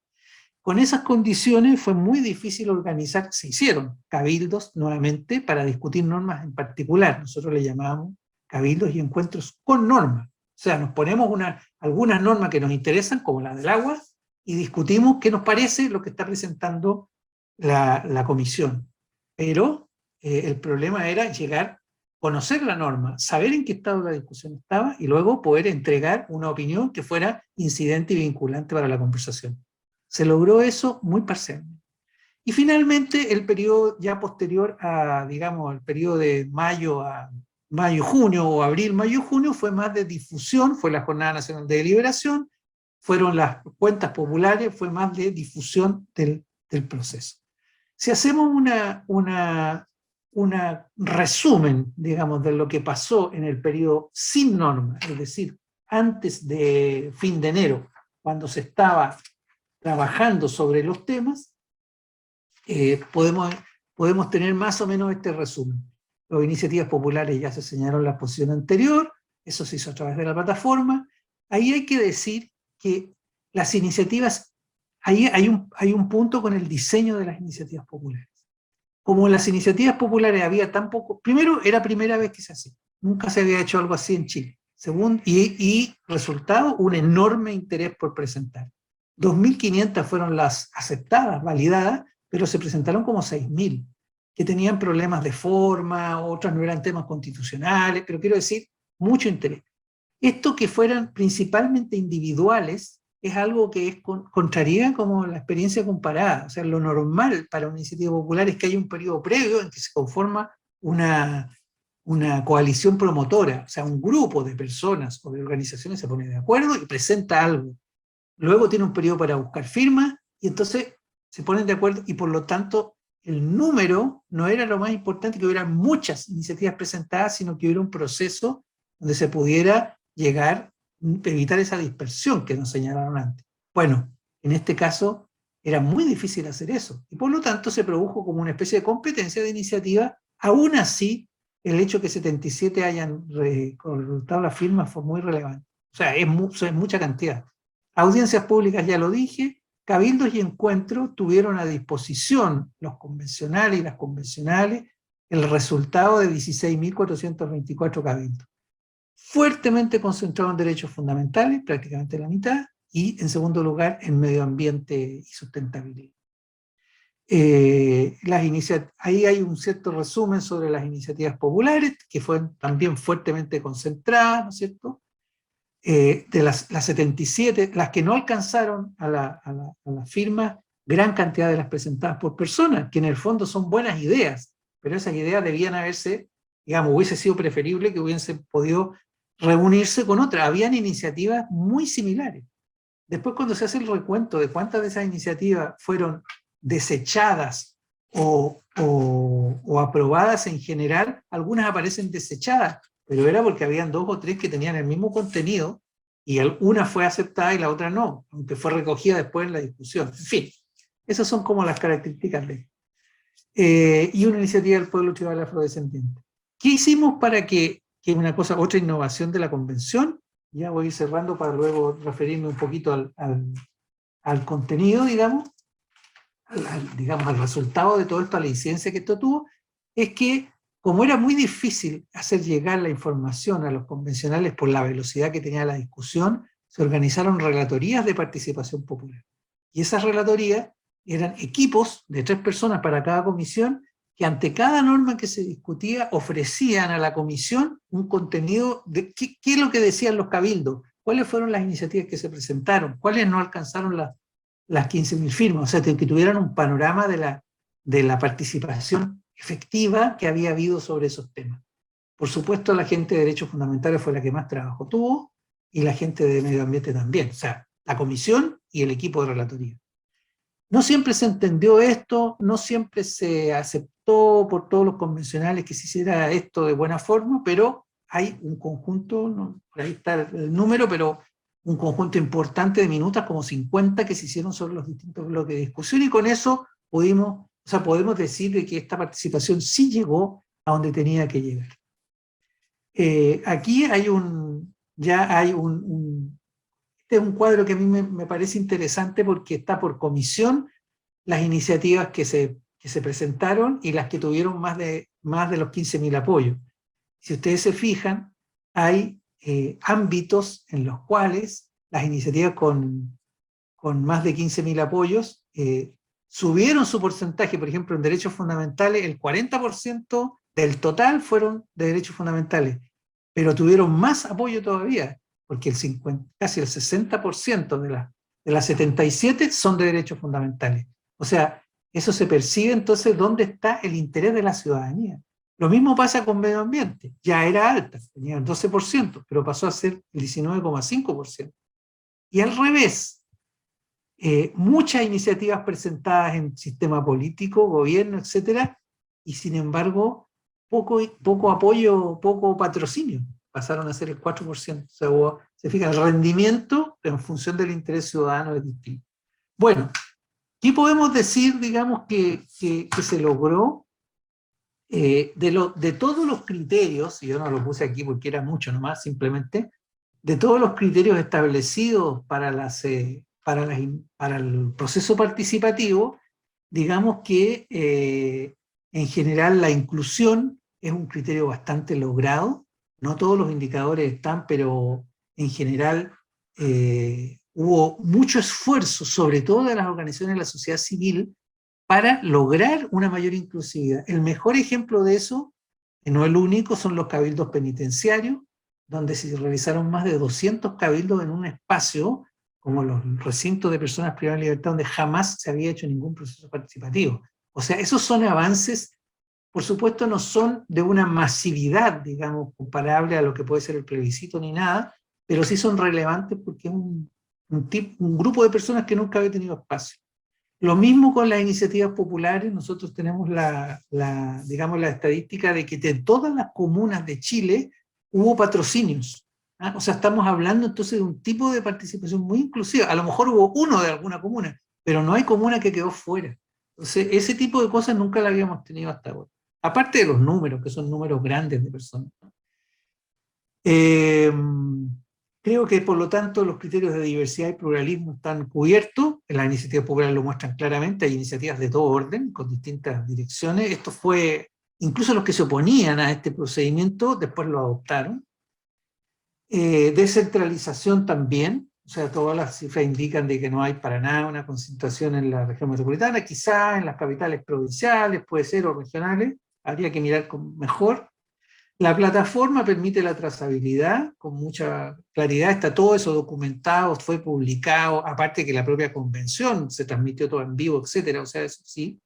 Con esas condiciones fue muy difícil organizar, se hicieron cabildos nuevamente para discutir normas en particular. Nosotros le llamábamos cabildos y encuentros con normas. O sea, nos ponemos algunas normas que nos interesan, como la del agua, y discutimos qué nos parece lo que está presentando la comisión. Pero el problema era conocer la norma, saber en qué estado la discusión estaba, y luego poder entregar una opinión que fuera incidente y vinculante para la conversación. Se logró eso muy parcialmente. Y finalmente, el periodo ya posterior a, digamos, el periodo de mayo-junio, o abril-mayo-junio, fue más de difusión, fue la Jornada Nacional de Deliberación, fueron las cuentas populares, fue más de difusión del proceso. Si hacemos un resumen, digamos, de lo que pasó en el periodo sin norma, es decir, antes de fin de enero, cuando se estaba trabajando sobre los temas, podemos tener más o menos este resumen. Las iniciativas populares ya se señaló en la posición anterior, eso se hizo a través de la plataforma. Ahí hay que decir que las iniciativas, ahí hay un punto con el diseño de las iniciativas populares. Como en las iniciativas populares había tan poco, primero, era primera vez que se hacía, nunca se había hecho algo así en Chile. Y resultado, un enorme interés por presentar. 2.500 fueron las aceptadas, validadas, pero se presentaron como 6.000, que tenían problemas de forma, otras no eran temas constitucionales, pero quiero decir, mucho interés. Esto que fueran principalmente individuales es algo que contraría como la experiencia comparada. O sea, lo normal para una iniciativa popular es que haya un periodo previo en que se conforma una coalición promotora, o sea, un grupo de personas o de organizaciones se pone de acuerdo y presenta algo. Luego tiene un periodo para buscar firmas y entonces se ponen de acuerdo y por lo tanto el número no era lo más importante, que hubiera muchas iniciativas presentadas, sino que hubiera un proceso donde se pudiera llegar, evitar esa dispersión que nos señalaron antes. Bueno, en este caso era muy difícil hacer eso y por lo tanto se produjo como una especie de competencia de iniciativa. Aún así, el hecho que 77 hayan resultado las firmas fue muy relevante. O sea, es mucha cantidad. Audiencias públicas, ya lo dije, cabildos y encuentros tuvieron a disposición los convencionales y las convencionales el resultado de 16.424 cabildos. Fuertemente concentrado en derechos fundamentales, prácticamente la mitad, y en segundo lugar en medio ambiente y sustentabilidad. Ahí hay un cierto resumen sobre las iniciativas populares, que fueron también fuertemente concentradas, ¿no es cierto? De las 77, las que no alcanzaron a la firma, gran cantidad de las presentadas por personas, que en el fondo son buenas ideas, pero esas ideas debían haberse, digamos, hubiese sido preferible que hubiesen podido reunirse con otras. Habían iniciativas muy similares. Después, cuando se hace el recuento de cuántas de esas iniciativas fueron desechadas o aprobadas en general, algunas aparecen desechadas, pero era porque habían 2 o 3 que tenían el mismo contenido y una fue aceptada y la otra no, aunque fue recogida después en la discusión. En fin, esas son como las características de y una iniciativa del pueblo tribal afrodescendiente. ¿Qué hicimos para que otra innovación de la convención? Ya voy cerrando para luego referirme un poquito al contenido, digamos, al resultado de todo esto, a la incidencia que esto tuvo, es que como era muy difícil hacer llegar la información a los convencionales por la velocidad que tenía la discusión, se organizaron relatorías de participación popular. Y esas relatorías eran equipos de 3 personas para cada comisión, que ante cada norma que se discutía ofrecían a la comisión un contenido de qué es lo que decían los cabildos, cuáles fueron las iniciativas que se presentaron, cuáles no alcanzaron las 15.000 firmas, o sea, que tuvieran un panorama de la participación efectiva que había habido sobre esos temas. Por supuesto, la gente de derechos fundamentales fue la que más trabajo tuvo, y la gente de medio ambiente también, o sea, la comisión y el equipo de relatoría. No siempre se entendió esto, no siempre se aceptó por todos los convencionales que se hiciera esto de buena forma, pero hay un conjunto, no, por ahí está el número, pero un conjunto importante de minutas, como 50, que se hicieron sobre los distintos bloques de discusión, y con eso podemos decir de que esta participación sí llegó a donde tenía que llegar. Aquí hay este es un cuadro que a mí me parece interesante porque está por comisión las iniciativas que se presentaron y las que tuvieron más de los 15.000 apoyos. Si ustedes se fijan, hay ámbitos en los cuales las iniciativas con más de 15.000 apoyos subieron su porcentaje. Por ejemplo, en derechos fundamentales, el 40% del total fueron de derechos fundamentales, pero tuvieron más apoyo todavía, porque casi el 60% de las 77 son de derechos fundamentales. O sea, eso se percibe entonces dónde está el interés de la ciudadanía. Lo mismo pasa con medio ambiente, ya era alta, tenía el 12%, pero pasó a ser el 19,5%. Y al revés, muchas iniciativas presentadas en sistema político, gobierno, etcétera, y sin embargo, poco apoyo, poco patrocinio. Pasaron a ser el 4%. O sea, se fija, el rendimiento en función del interés ciudadano es distinto. Bueno, ¿qué podemos decir, digamos, que se logró? De todos los criterios, y yo no lo puse aquí porque era mucho nomás, simplemente, de todos los criterios establecidos para el proceso participativo, digamos que en general la inclusión es un criterio bastante logrado. No todos los indicadores están, pero en general hubo mucho esfuerzo, sobre todo de las organizaciones de la sociedad civil, para lograr una mayor inclusividad. El mejor ejemplo de eso, y no el único, son los cabildos penitenciarios, donde se realizaron más de 200 cabildos en un espacio, como los recintos de personas privadas de libertad, donde jamás se había hecho ningún proceso participativo. O sea, esos son avances, por supuesto no son de una masividad, digamos, comparable a lo que puede ser el plebiscito ni nada, pero sí son relevantes porque es un grupo de personas que nunca había tenido espacio. Lo mismo con las iniciativas populares. Nosotros tenemos digamos, la estadística de que de todas las comunas de Chile hubo patrocinios. ¿Ah? O sea, estamos hablando entonces de un tipo de participación muy inclusiva. A lo mejor hubo uno de alguna comuna, pero no hay comuna que quedó fuera. Entonces, ese tipo de cosas nunca la habíamos tenido hasta ahora. Aparte de los números, que son números grandes de personas. Creo que, por lo tanto, los criterios de diversidad y pluralismo están cubiertos. Las iniciativas populares lo muestran claramente. Hay iniciativas de todo orden, con distintas direcciones. Esto fue, incluso los que se oponían a este procedimiento, después lo adoptaron. Descentralización también. O sea, todas las cifras indican de que no hay para nada una concentración en la región metropolitana. Quizá en las capitales provinciales, puede ser, o regionales. Habría que mirar mejor. La plataforma permite la trazabilidad con mucha claridad, está todo eso documentado, fue publicado, aparte que la propia convención se transmitió todo en vivo, etcétera, o sea, eso sí.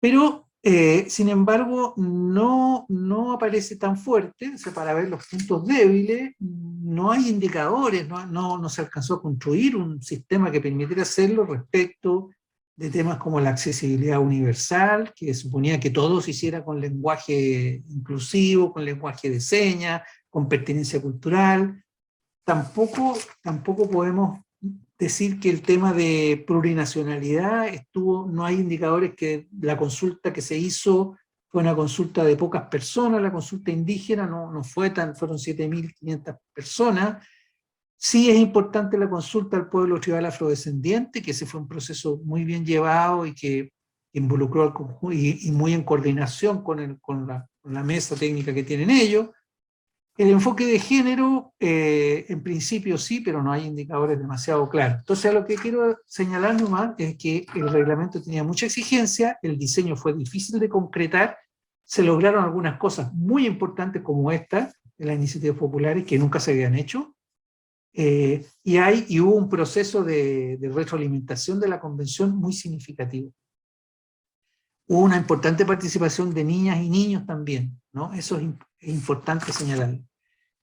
Pero, sin embargo, no aparece tan fuerte, o sea, para ver los puntos débiles, no hay indicadores, no se alcanzó a construir un sistema que permitiera hacerlo respecto de temas como la accesibilidad universal, que suponía que todo se hiciera con lenguaje inclusivo, con lenguaje de señas, con pertinencia cultural. Tampoco podemos decir que el tema de plurinacionalidad no hay indicadores que la consulta que se hizo fue una consulta de pocas personas, la consulta indígena no fue fueron 7.500 personas. Sí es importante la consulta al pueblo tribal afrodescendiente, que ese fue un proceso muy bien llevado y que involucró al conjunto y muy en coordinación con la mesa técnica que tienen ellos. El enfoque de género, en principio sí, pero no hay indicadores demasiado claros. Entonces, lo que quiero señalar nomás es que el reglamento tenía mucha exigencia, el diseño fue difícil de concretar, se lograron algunas cosas muy importantes como esta, de las iniciativas populares, que nunca se habían hecho. Y hubo un proceso de retroalimentación de la convención muy significativo. Hubo una importante participación de niñas y niños también, ¿no? Eso es importante señalar.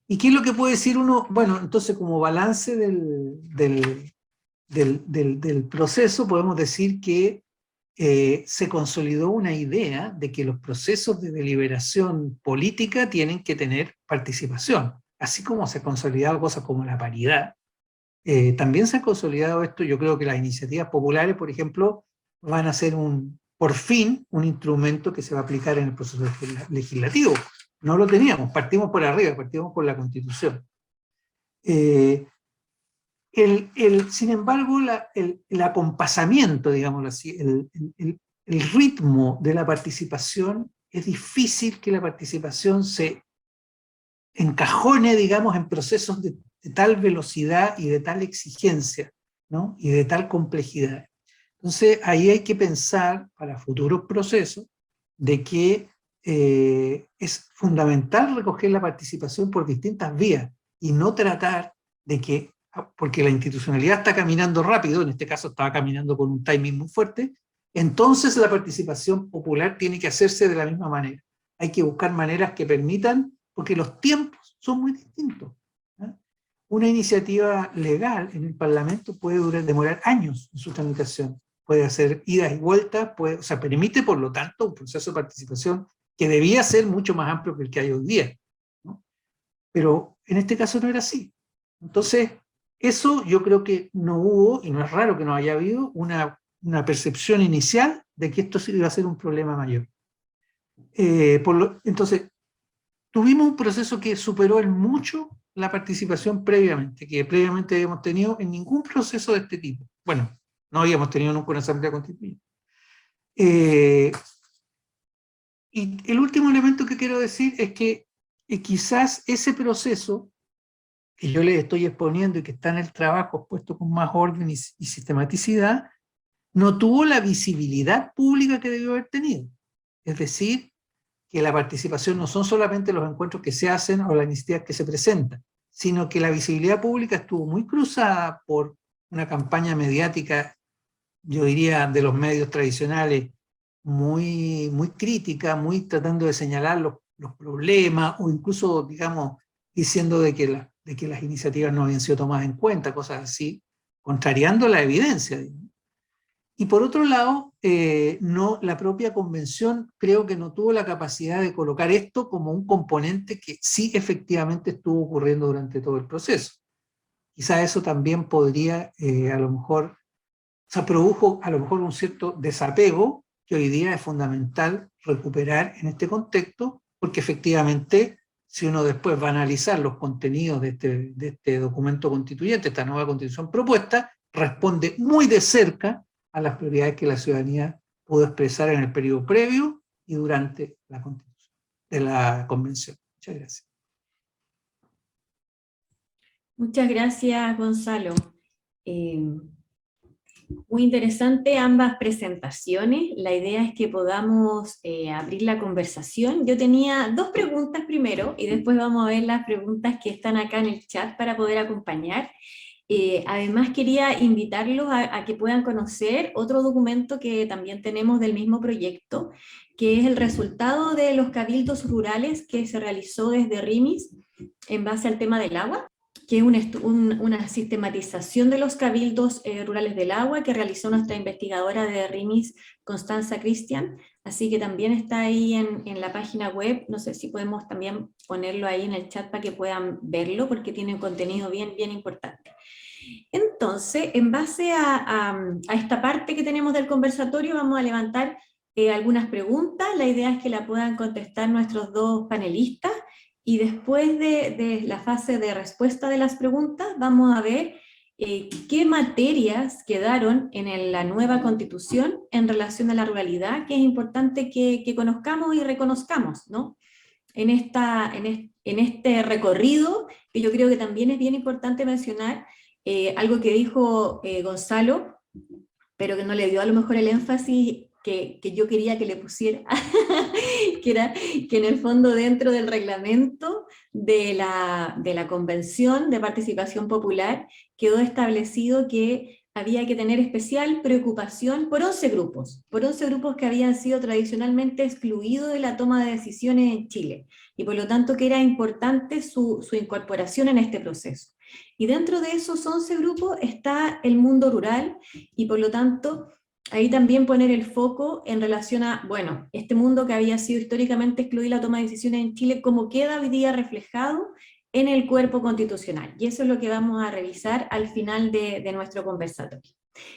¿Y qué es lo que puede decir uno? Bueno, entonces como balance del proceso podemos decir que se consolidó una idea de que los procesos de deliberación política tienen que tener participación. Así como se han consolidado cosas como la paridad, también se ha consolidado esto. Yo creo que las iniciativas populares, por ejemplo, van a ser por fin un instrumento que se va a aplicar en el proceso legislativo. No lo teníamos, partimos por arriba, partimos por la Constitución. Sin embargo, el acompasamiento, digámoslo así, el ritmo de la participación, es difícil que la participación se encajone, digamos, en procesos de tal velocidad y de tal exigencia, ¿no? Y de tal complejidad. Entonces, ahí hay que pensar para futuros procesos de que es fundamental recoger la participación por distintas vías y no tratar de que, porque la institucionalidad está caminando rápido, en este caso estaba caminando con un timing muy fuerte, entonces la participación popular tiene que hacerse de la misma manera. Hay que buscar maneras que permitan, porque los tiempos son muy distintos. una iniciativa legal en el Parlamento puede demorar años en su tramitación. Puede hacer idas y vueltas, o sea, permite por lo tanto un proceso de participación que debía ser mucho más amplio que el que hay hoy día, ¿no? Pero en este caso no era así. Entonces, eso yo creo que no hubo, y no es raro que no haya habido, una percepción inicial de que esto iba a ser un problema mayor. Entonces, tuvimos un proceso que superó en mucho la participación previamente, que previamente habíamos tenido en ningún proceso de este tipo. Bueno, no habíamos tenido nunca una asamblea constituyente. Y el último elemento que quiero decir es que quizás ese proceso que yo les estoy exponiendo y que está en el trabajo puesto con más orden y sistematicidad, no tuvo la visibilidad pública que debió haber tenido. Es decir, que la participación no son solamente los encuentros que se hacen o las iniciativas que se presentan, sino que la visibilidad pública estuvo muy cruzada por una campaña mediática, yo diría, de los medios tradicionales, muy crítica, muy tratando de señalar los problemas, o incluso, digamos, diciendo de que las iniciativas no habían sido tomadas en cuenta, cosas así, contrariando la evidencia. Y por otro lado, la propia convención creo que no tuvo la capacidad de colocar esto como un componente que sí efectivamente estuvo ocurriendo durante todo el proceso. Quizá eso también podría, a lo mejor, o sea, produjo a lo mejor un cierto desapego que hoy día es fundamental recuperar en este contexto, porque efectivamente, si uno después va a analizar los contenidos de este documento constituyente, esta nueva constitución propuesta, responde muy de cerca a las prioridades que la ciudadanía pudo expresar en el periodo previo y durante la constitución de la convención. Muchas gracias. Muchas gracias, Gonzalo. Muy interesante ambas presentaciones. La idea es que podamos abrir la conversación. Yo tenía dos preguntas primero y después vamos a ver las preguntas que están acá en el chat para poder acompañar. Además quería invitarlos a que puedan conocer otro documento que también tenemos del mismo proyecto, que es el resultado de los cabildos rurales que se realizó desde RIMIS en base al tema del agua, que es una sistematización de los cabildos rurales del agua que realizó nuestra investigadora de RIMIS, Constanza Cristian, así que también está ahí en la página web. No sé si podemos también ponerlo ahí en el chat para que puedan verlo, porque tiene un contenido bien importante. Entonces, en base a esta parte que tenemos del conversatorio, vamos a levantar algunas preguntas. La idea es que la puedan contestar nuestros dos panelistas, y después de la fase de respuesta de las preguntas, vamos a ver qué materias quedaron en la nueva Constitución en relación a la ruralidad, que es importante que conozcamos y reconozcamos, ¿no? En este recorrido, que yo creo que también es bien importante mencionar, algo que dijo Gonzalo, pero que no le dio a lo mejor el énfasis que yo quería que le pusiera, que era que en el fondo dentro del reglamento de la Convención de Participación Popular quedó establecido que había que tener especial preocupación por 11 grupos que habían sido tradicionalmente excluidos de la toma de decisiones en Chile, y por lo tanto que era importante su incorporación en este proceso. Y dentro de esos 11 grupos está el mundo rural, y por lo tanto ahí también poner el foco en relación a, bueno, este mundo que había sido históricamente excluido de la toma de decisiones en Chile, cómo queda hoy día reflejado en el cuerpo constitucional. Y eso es lo que vamos a revisar al final de nuestro conversatorio.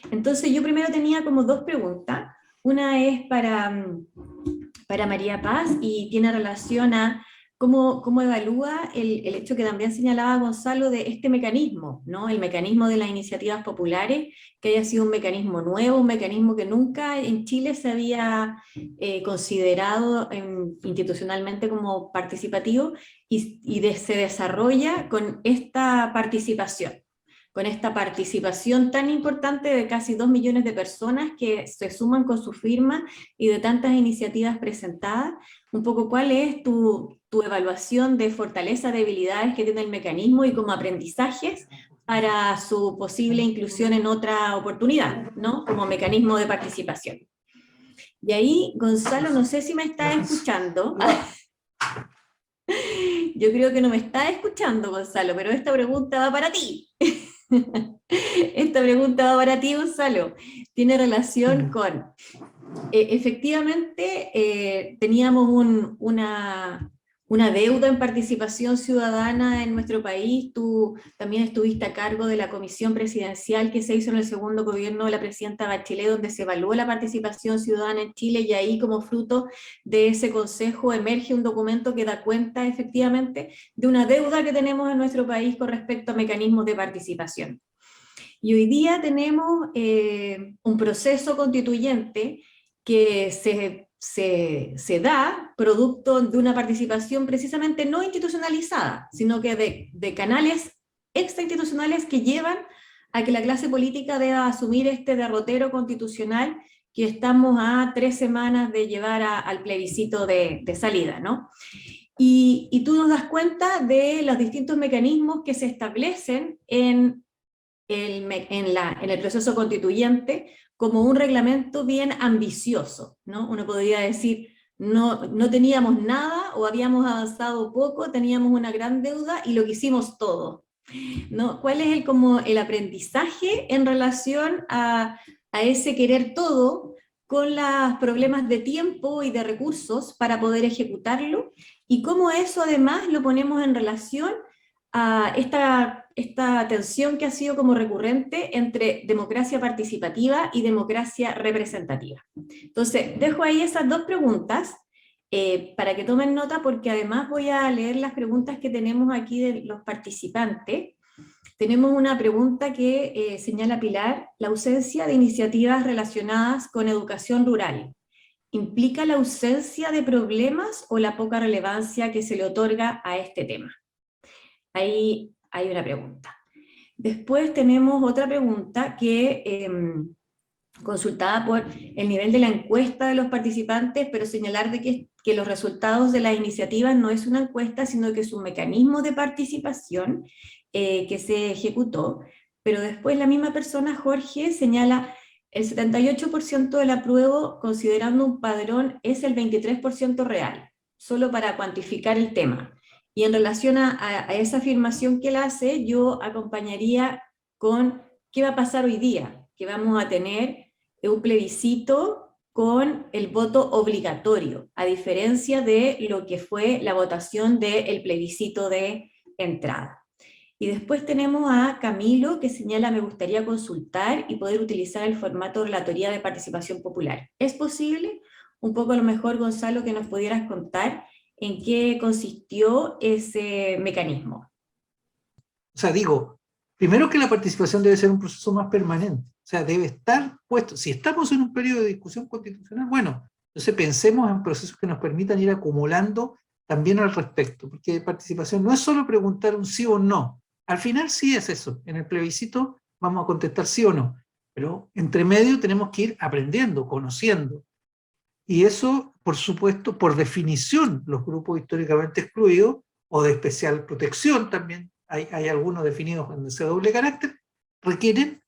Entonces yo primero tenía como dos preguntas. Una es para María Paz y tiene relación a cómo evalúa el hecho que también señalaba Gonzalo de este mecanismo, ¿no? El mecanismo de las iniciativas populares, que haya sido un mecanismo nuevo, un mecanismo que nunca en Chile se había considerado institucionalmente como participativo, y se desarrolla con esta participación tan importante de casi 2 millones de personas que se suman con su firma y de tantas iniciativas presentadas. Un poco cuál es tu evaluación de fortaleza, debilidades que tiene el mecanismo y como aprendizajes para su posible inclusión en otra oportunidad, ¿no? Como mecanismo de participación. Y ahí, Gonzalo, no sé si me estás escuchando. Yo creo que no me está escuchando, Gonzalo, pero esta pregunta va para ti. Esta pregunta va para ti, Gonzalo. Tiene relación Ya. con, efectivamente, teníamos una deuda en participación ciudadana en nuestro país. Tú también estuviste a cargo de la comisión presidencial que se hizo en el segundo gobierno de la presidenta Bachelet, donde se evaluó la participación ciudadana en Chile, y ahí, como fruto de ese consejo, emerge un documento que da cuenta efectivamente de una deuda que tenemos en nuestro país con respecto a mecanismos de participación. Y hoy día tenemos un proceso constituyente que se da producto de una participación precisamente no institucionalizada, sino que de canales extrainstitucionales que llevan a que la clase política deba asumir este derrotero constitucional que estamos a 3 semanas de llevar al plebiscito de salida, ¿no? Y tú nos das cuenta de los distintos mecanismos que se establecen en el proceso constituyente como un reglamento bien ambicioso, ¿no? Uno podría decir, no teníamos nada o habíamos avanzado poco, teníamos una gran deuda y lo quisimos todo, ¿no? ¿Cuál es como el aprendizaje en relación a ese querer todo con los problemas de tiempo y de recursos para poder ejecutarlo? Y cómo eso además lo ponemos en relación a esta tensión que ha sido como recurrente entre democracia participativa y democracia representativa. Entonces, dejo ahí esas dos preguntas para que tomen nota, porque además voy a leer las preguntas que tenemos aquí de los participantes. Tenemos una pregunta que señala Pilar: la ausencia de iniciativas relacionadas con educación rural, ¿implica la ausencia de problemas o la poca relevancia que se le otorga a este tema? Ahí hay una pregunta. Después tenemos otra pregunta que, consultada por el nivel de la encuesta de los participantes, pero señalar de que los resultados de las iniciativas no es una encuesta, sino que es un mecanismo de participación que se ejecutó. Pero después la misma persona, Jorge, señala el 78% del apruebo, considerando un padrón, es el 23% real, solo para cuantificar el tema. Y en relación a esa afirmación que él hace, yo acompañaría con qué va a pasar hoy día, que vamos a tener un plebiscito con el voto obligatorio, a diferencia de lo que fue la votación del plebiscito de entrada. Y después tenemos a Camilo, que señala: me gustaría consultar y poder utilizar el formato de relatoría de participación popular. ¿Es posible? Un poco a lo mejor, Gonzalo, que nos pudieras contar en qué consistió ese mecanismo. O sea, digo, primero que la participación debe ser un proceso más permanente, o sea, debe estar puesto. Si estamos en un periodo de discusión constitucional, bueno, entonces pensemos en procesos que nos permitan ir acumulando también al respecto, porque participación no es solo preguntar un sí o no, al final sí es eso, en el plebiscito vamos a contestar sí o no, pero entre medio tenemos que ir aprendiendo, conociendo, y eso, por supuesto, por definición, los grupos históricamente excluidos o de especial protección también, hay algunos definidos en ese doble carácter, requieren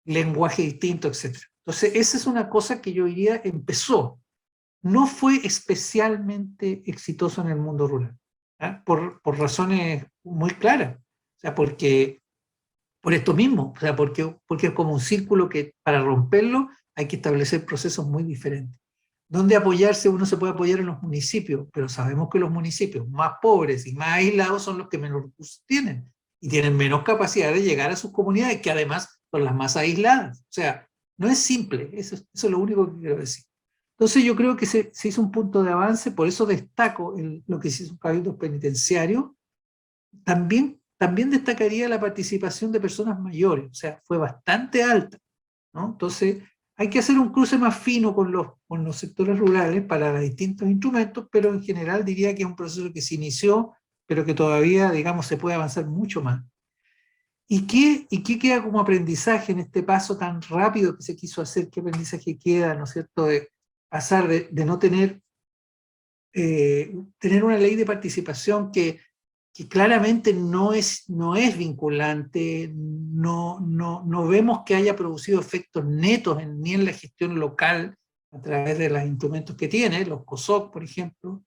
lenguaje distinto, etc. Entonces, esa es una cosa que yo diría empezó. No fue especialmente exitoso en el mundo rural, ¿eh? Por razones muy claras. O sea, por esto mismo, o sea, porque es como un círculo que para romperlo hay que establecer procesos muy diferentes. ¿Dónde apoyarse? Uno se puede apoyar en los municipios, pero sabemos que los municipios más pobres y más aislados son los que menos recursos tienen y tienen menos capacidad de llegar a sus comunidades, que además son las más aisladas. O sea, no es simple, eso es lo único que quiero decir. Entonces yo creo que se hizo un punto de avance, por eso destaco lo que se hizo en cabildos penitenciarios. También destacaría la participación de personas mayores, o sea, fue bastante alta, ¿no? Entonces, hay que hacer un cruce más fino con los sectores rurales para los distintos instrumentos, pero en general diría que es un proceso que se inició, pero que todavía, digamos, se puede avanzar mucho más. ¿Y qué queda como aprendizaje en este paso tan rápido que se quiso hacer? ¿Qué aprendizaje queda, ¿no es cierto?, de pasar de no tener una ley de participación que claramente no es vinculante, no vemos que haya producido efectos netos ni en la gestión local a través de los instrumentos que tiene, los COSOC, por ejemplo,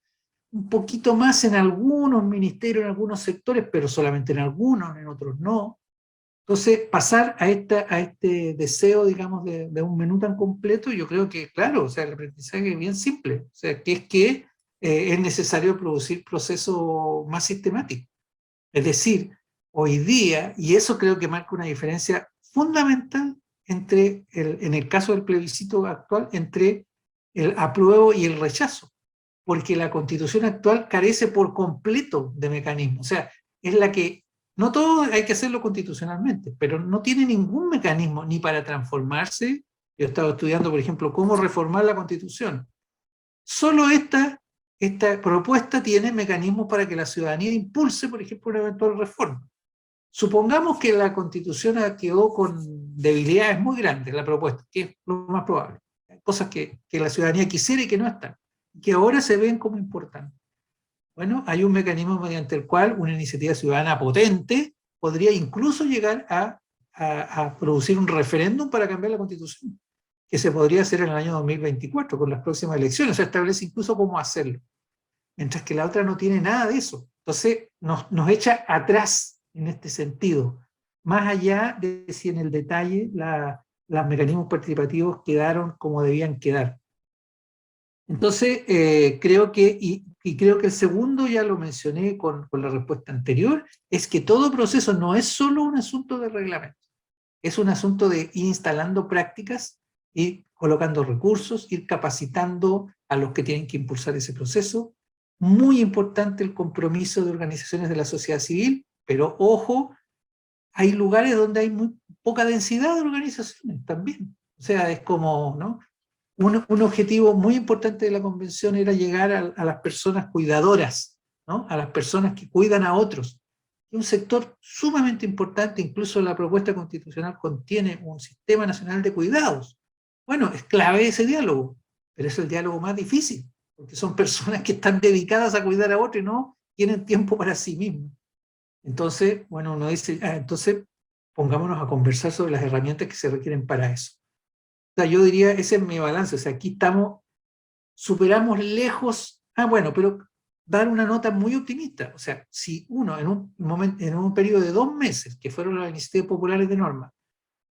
un poquito más en algunos ministerios, en algunos sectores, pero solamente en algunos, en otros no. Entonces, pasar a este deseo, digamos, de un menú tan completo, yo creo que, claro, o sea, el aprendizaje es bien simple, o sea, que es necesario producir procesos más sistemáticos. Es decir, hoy día, y eso creo que marca una diferencia fundamental entre, en el caso del plebiscito actual, entre el apruebo y el rechazo, porque la Constitución actual carece por completo de mecanismos, o sea, es la que, no todo hay que hacerlo constitucionalmente, pero no tiene ningún mecanismo ni para transformarse. Yo he estado estudiando, por ejemplo, cómo reformar la Constitución. Solo esta propuesta tiene mecanismos para que la ciudadanía impulse, por ejemplo, una eventual reforma. Supongamos que la Constitución quedó con debilidades muy grandes, la propuesta, que es lo más probable. Hay cosas que la ciudadanía quisiera y que no están, que ahora se ven como importantes. Bueno, hay un mecanismo mediante el cual una iniciativa ciudadana potente podría incluso llegar a producir un referéndum para cambiar la Constitución, que se podría hacer en el año 2024 con las próximas elecciones, o sea, establece incluso cómo hacerlo, mientras que la otra no tiene nada de eso. Entonces nos echa atrás en este sentido, más allá de si en el detalle los mecanismos participativos quedaron como debían quedar. Entonces, creo que, y creo que el segundo, ya lo mencioné con la respuesta anterior, es que todo proceso no es solo un asunto de reglamento, es un asunto de ir instalando prácticas, ir colocando recursos, ir capacitando a los que tienen que impulsar ese proceso. Muy importante el compromiso de organizaciones de la sociedad civil, pero ojo, hay lugares donde hay muy poca densidad de organizaciones también. O sea, es como, ¿no? Un objetivo muy importante de la convención era llegar a las personas cuidadoras, ¿no? A las personas que cuidan a otros. Y un sector sumamente importante, incluso la propuesta constitucional contiene un sistema nacional de cuidados. Bueno, es clave ese diálogo, pero es el diálogo más difícil, porque son personas que están dedicadas a cuidar a otros y no tienen tiempo para sí mismos. Entonces, bueno, uno dice, entonces pongámonos a conversar sobre las herramientas que se requieren para eso. O sea, yo diría, ese es mi balance, o sea, aquí superamos lejos, bueno, pero dar una nota muy optimista, o sea, si uno en un periodo de 2 meses, que fueron las iniciativas populares de norma,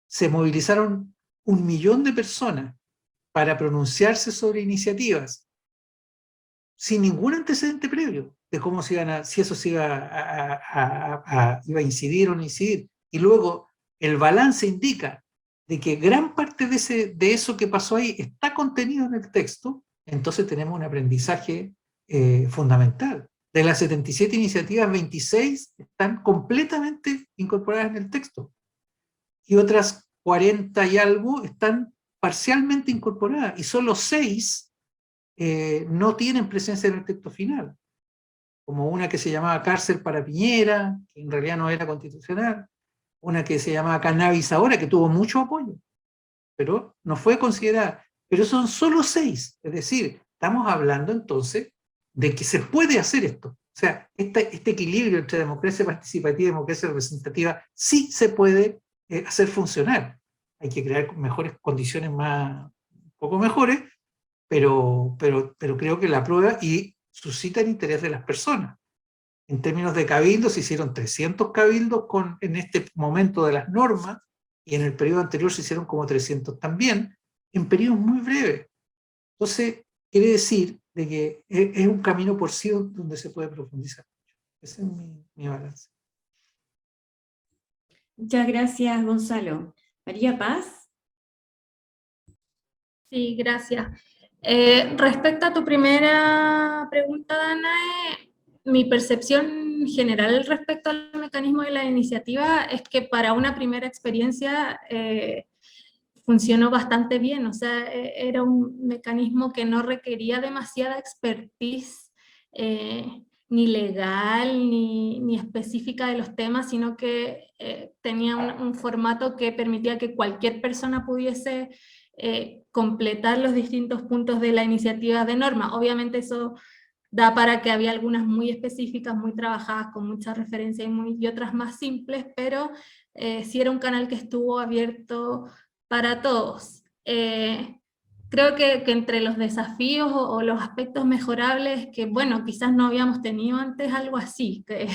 se movilizaron 1 millón de personas para pronunciarse sobre iniciativas, sin ningún antecedente previo de cómo si eso se iba a incidir o no incidir, y luego el balance indica de que gran parte de eso que pasó ahí está contenido en el texto, entonces tenemos un aprendizaje fundamental. De las 77 iniciativas, 26 están completamente incorporadas en el texto, y otras 40 y algo están parcialmente incorporadas, y solo 6 no tienen presencia en el texto final, como una que se llamaba Cárcel para Piñera, que en realidad no era constitucional, una que se llamaba Cannabis Ahora, que tuvo mucho apoyo, pero no fue considerada. Pero son solo 6, es decir, estamos hablando entonces de que se puede hacer esto. O sea, este equilibrio entre democracia participativa y democracia representativa sí se puede hacer funcionar. Hay que crear mejores condiciones, un poco mejores, pero creo que la prueba y suscita el interés de las personas. En términos de cabildos, se hicieron 300 cabildos en este momento de las normas, y en el periodo anterior se hicieron como 300 también, en periodos muy breves. Entonces, quiere decir de que es un camino por sí donde se puede profundizar. Ese es mi balance. Muchas gracias, Gonzalo. María Paz. Sí, gracias. Respecto a tu primera pregunta, Danae, mi percepción general respecto al mecanismo de la iniciativa es que para una primera experiencia funcionó bastante bien, o sea, era un mecanismo que no requería demasiada expertise ni legal ni específica de los temas, sino que tenía un formato que permitía que cualquier persona pudiese completar los distintos puntos de la iniciativa de norma. Obviamente eso da para que había algunas muy específicas, muy trabajadas, con mucha referencia y otras más simples, pero sí era un canal que estuvo abierto para todos. creo que entre los desafíos o los aspectos mejorables que, bueno, quizás no habíamos tenido antes algo así, que,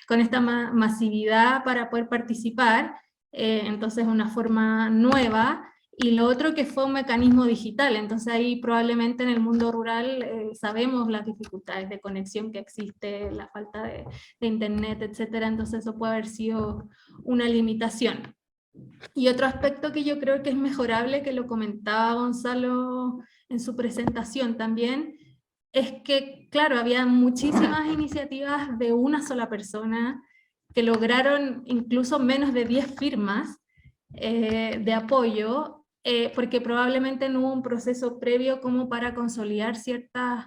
con esta masividad para poder participar, entonces una forma nueva, y lo otro que fue un mecanismo digital, entonces ahí probablemente en el mundo rural sabemos las dificultades de conexión que existe, la falta de internet, etcétera, entonces eso puede haber sido una limitación. Y otro aspecto que yo creo que es mejorable, que lo comentaba Gonzalo en su presentación también, es que, claro, había muchísimas iniciativas de una sola persona que lograron incluso menos de 10 firmas de apoyo, porque probablemente no hubo un proceso previo como para consolidar ciertas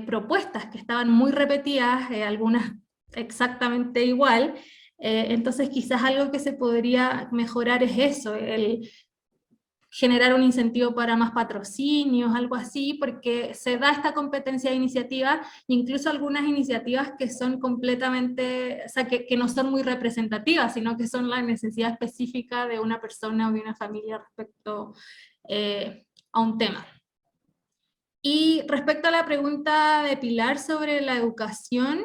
propuestas que estaban muy repetidas, algunas exactamente igual. Entonces quizás algo que se podría mejorar es eso, el generar un incentivo para más patrocinios, algo así, porque se da esta competencia de iniciativa, incluso algunas iniciativas que son completamente, o sea, que no son muy representativas, sino que son la necesidad específica de una persona o de una familia respecto a un tema. Y respecto a la pregunta de Pilar sobre la educación,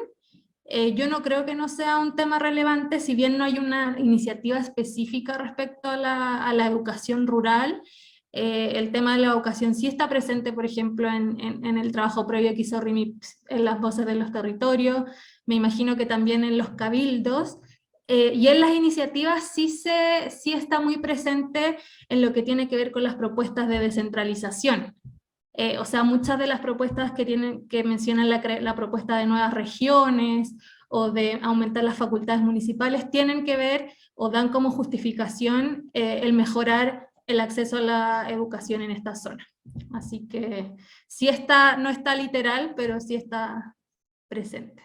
yo no creo que no sea un tema relevante, si bien no hay una iniciativa específica respecto a la educación rural. El tema de la educación sí está presente, por ejemplo, en el trabajo previo que hizo RIMI en las voces de los territorios, me imagino que también en los cabildos, y en las iniciativas sí está muy presente en lo que tiene que ver con las propuestas de descentralización. O sea, muchas de las propuestas que mencionan la propuesta de nuevas regiones o de aumentar las facultades municipales tienen que ver o dan como justificación el mejorar el acceso a la educación en esta zona. Así que sí está, no está literal, pero sí está presente.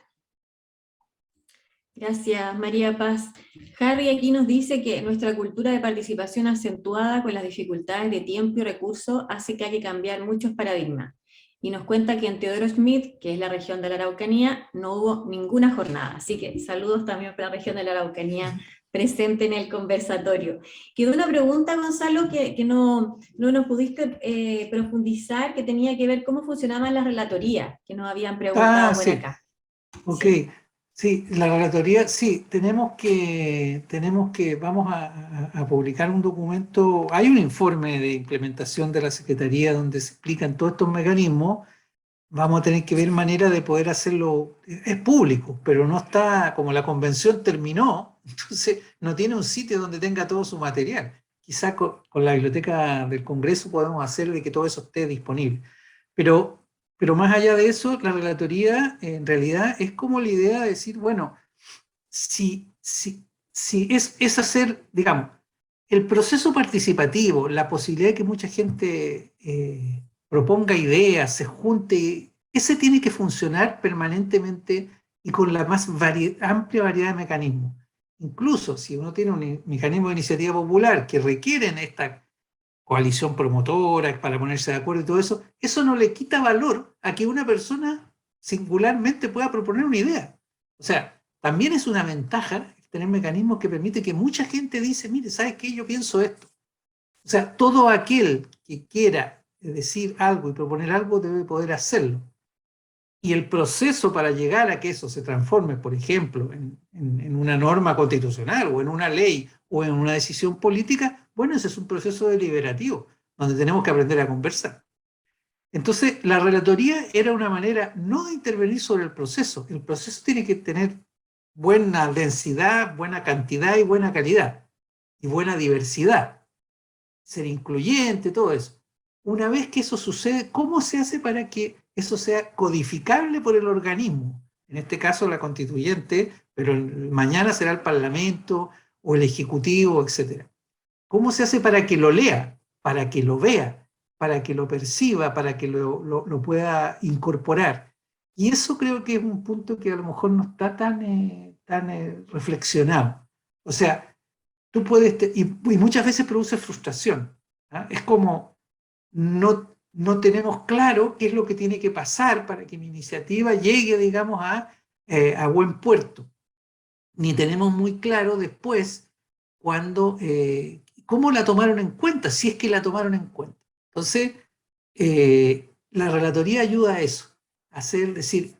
Gracias, María Paz. Harry aquí nos dice que nuestra cultura de participación acentuada con las dificultades de tiempo y recursos hace que hay que cambiar muchos paradigmas. Y nos cuenta que en Teodoro Smith, que es la región de la Araucanía, no hubo ninguna jornada. Así que saludos también para la región de la Araucanía presente en el conversatorio. Quedó una pregunta, Gonzalo, que no nos pudiste profundizar, que tenía que ver cómo funcionaban las relatorías, que nos habían preguntado por Sí. acá. Ok, Sí. sí, la relatoría, sí, vamos a publicar un documento, hay un informe de implementación de la Secretaría donde se explican todos estos mecanismos, vamos a tener que ver manera de poder hacerlo, es público, pero no está, como la convención terminó, entonces no tiene un sitio donde tenga todo su material. Quizás con la biblioteca del Congreso podemos hacer de que todo eso esté disponible. Pero más allá de eso, la relatoría en realidad es como la idea de decir, bueno, si es hacer, digamos, el proceso participativo, la posibilidad de que mucha gente proponga ideas, se junte, ese tiene que funcionar permanentemente y con la más amplia variedad de mecanismos. Incluso si uno tiene un mecanismo de iniciativa popular que requieren esta coalición promotora para ponerse de acuerdo y todo eso, eso no le quita valor a que una persona singularmente pueda proponer una idea. O sea, también es una ventaja tener mecanismos que permiten que mucha gente dice, mire, ¿sabes qué? Yo pienso esto. O sea, todo aquel que quiera decir algo y proponer algo debe poder hacerlo. Y el proceso para llegar a que eso se transforme, por ejemplo, en una norma constitucional o en una ley o en una decisión política, bueno, ese es un proceso deliberativo donde tenemos que aprender a conversar. Entonces, la relatoría era una manera no de intervenir sobre el proceso tiene que tener buena densidad, buena cantidad y buena calidad, y buena diversidad, ser incluyente, todo eso. Una vez que eso sucede, ¿cómo se hace para que eso sea codificable por el organismo? En este caso la constituyente, pero mañana será el Parlamento o el Ejecutivo, etc. ¿Cómo se hace para que lo lea, para que lo vea, para que lo perciba, para que lo pueda incorporar? Y eso creo que es un punto que a lo mejor no está tan reflexionado. O sea, tú puedes, y muchas veces produce frustración. ¿Ah? Es como no tenemos claro qué es lo que tiene que pasar para que mi iniciativa llegue, digamos, a buen puerto. Ni tenemos muy claro después cómo la tomaron en cuenta, si es que la tomaron en cuenta. Entonces, la relatoría ayuda a eso, a hacer, decir,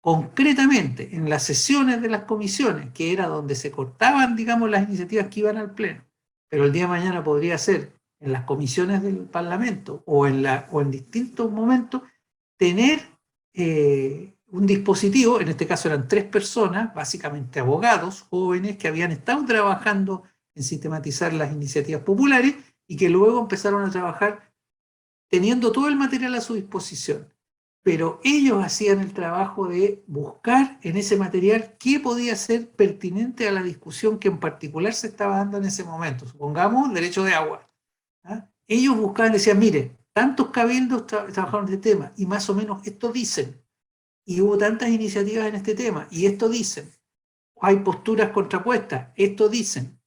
concretamente en las sesiones de las comisiones, que era donde se cortaban, digamos, las iniciativas que iban al Pleno, pero el día de mañana podría ser en las comisiones del Parlamento o en distintos momentos, tener un dispositivo, en este caso eran 3 personas, básicamente abogados, jóvenes, que habían estado trabajando en sistematizar las iniciativas populares y que luego empezaron a trabajar teniendo todo el material a su disposición. Pero ellos hacían el trabajo de buscar en ese material qué podía ser pertinente a la discusión que en particular se estaba dando en ese momento. Supongamos derecho de agua. ¿Ah? Ellos buscaban, decían, mire, tantos cabildos trabajaron en este tema y más o menos esto dicen. Y hubo tantas iniciativas en este tema y esto dicen. Hay posturas contrapuestas, esto dicen.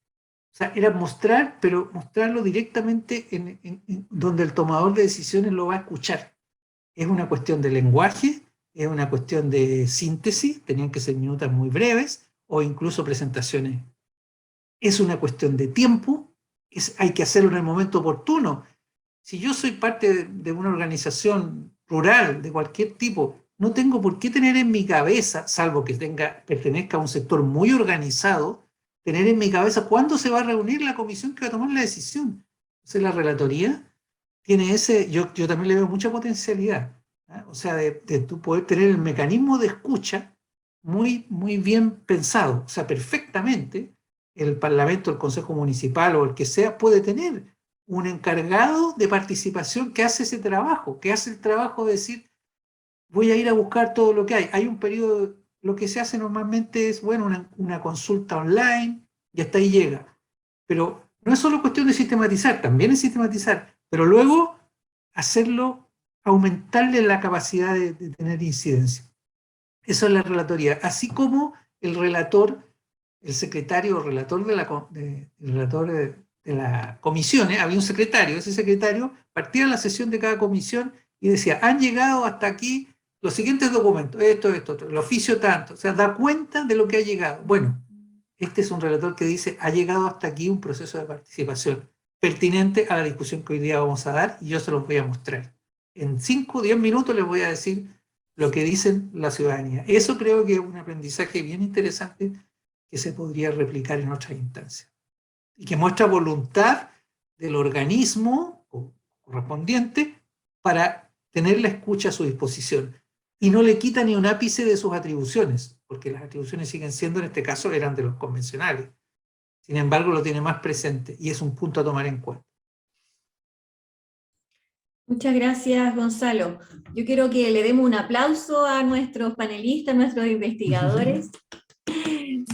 O sea, era mostrar, pero mostrarlo directamente en donde el tomador de decisiones lo va a escuchar. Es una cuestión de lenguaje, es una cuestión de síntesis, tenían que ser minutas muy breves o incluso presentaciones. Es una cuestión de tiempo, hay que hacerlo en el momento oportuno. Si yo soy parte de una organización rural de cualquier tipo, no tengo por qué tener en mi cabeza, salvo que pertenezca a un sector muy organizado, tener en mi cabeza cuándo se va a reunir la comisión que va a tomar la decisión. Entonces la relatoría tiene yo también le veo mucha potencialidad, ¿eh? O sea, de tú poder tener el mecanismo de escucha muy, muy bien pensado. O sea, perfectamente el Parlamento, el Consejo Municipal o el que sea puede tener un encargado de participación que hace ese trabajo, que hace el trabajo de decir, voy a ir a buscar todo lo que hay. Hay un periodo, lo que se hace normalmente es, bueno, una consulta online y hasta ahí llega. Pero no es solo cuestión de sistematizar, también es sistematizar, pero luego hacerlo, aumentarle la capacidad de tener incidencia. Eso es la relatoría. Así como el relator, el secretario o relator de la comisión, había un secretario, ese secretario partía de la sesión de cada comisión y decía, han llegado hasta aquí los siguientes documentos, esto, el oficio tanto, o sea, da cuenta de lo que ha llegado. Bueno, este es un relator que dice, ha llegado hasta aquí un proceso de participación pertinente a la discusión que hoy día vamos a dar y yo se los voy a mostrar. En 5 o 10 minutos les voy a decir lo que dicen la ciudadanía. Eso creo que es un aprendizaje bien interesante que se podría replicar en otras instancias y que muestra voluntad del organismo correspondiente para tener la escucha a su disposición y no le quita ni un ápice de sus atribuciones, porque las atribuciones siguen siendo, en este caso, eran de los convencionales. Sin embargo, lo tiene más presente y es un punto a tomar en cuenta. Muchas gracias, Gonzalo. Yo quiero que le demos un aplauso a nuestros panelistas, nuestros investigadores.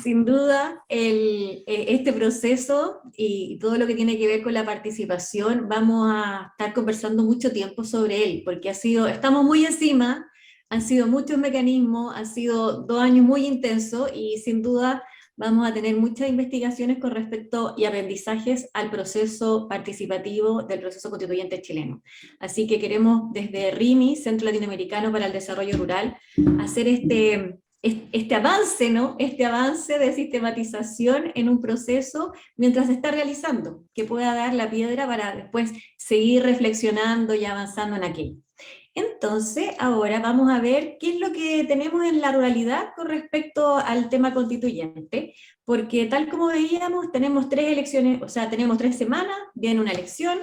Sin duda, este proceso y todo lo que tiene que ver con la participación, vamos a estar conversando mucho tiempo sobre él, porque estamos muy encima, han sido muchos mecanismos, han sido 2 años muy intensos y sin duda vamos a tener muchas investigaciones con respecto y aprendizajes al proceso participativo del proceso constituyente chileno. Así que queremos desde RIMI, Centro Latinoamericano para el Desarrollo Rural, hacer este avance, ¿no? Este avance de sistematización en un proceso mientras se está realizando, que pueda dar la piedra para después seguir reflexionando y avanzando en aquello. Entonces, ahora vamos a ver qué es lo que tenemos en la ruralidad con respecto al tema constituyente, porque tal como veíamos, tenemos 3 elecciones, o sea, tenemos 3 semanas, viene una elección.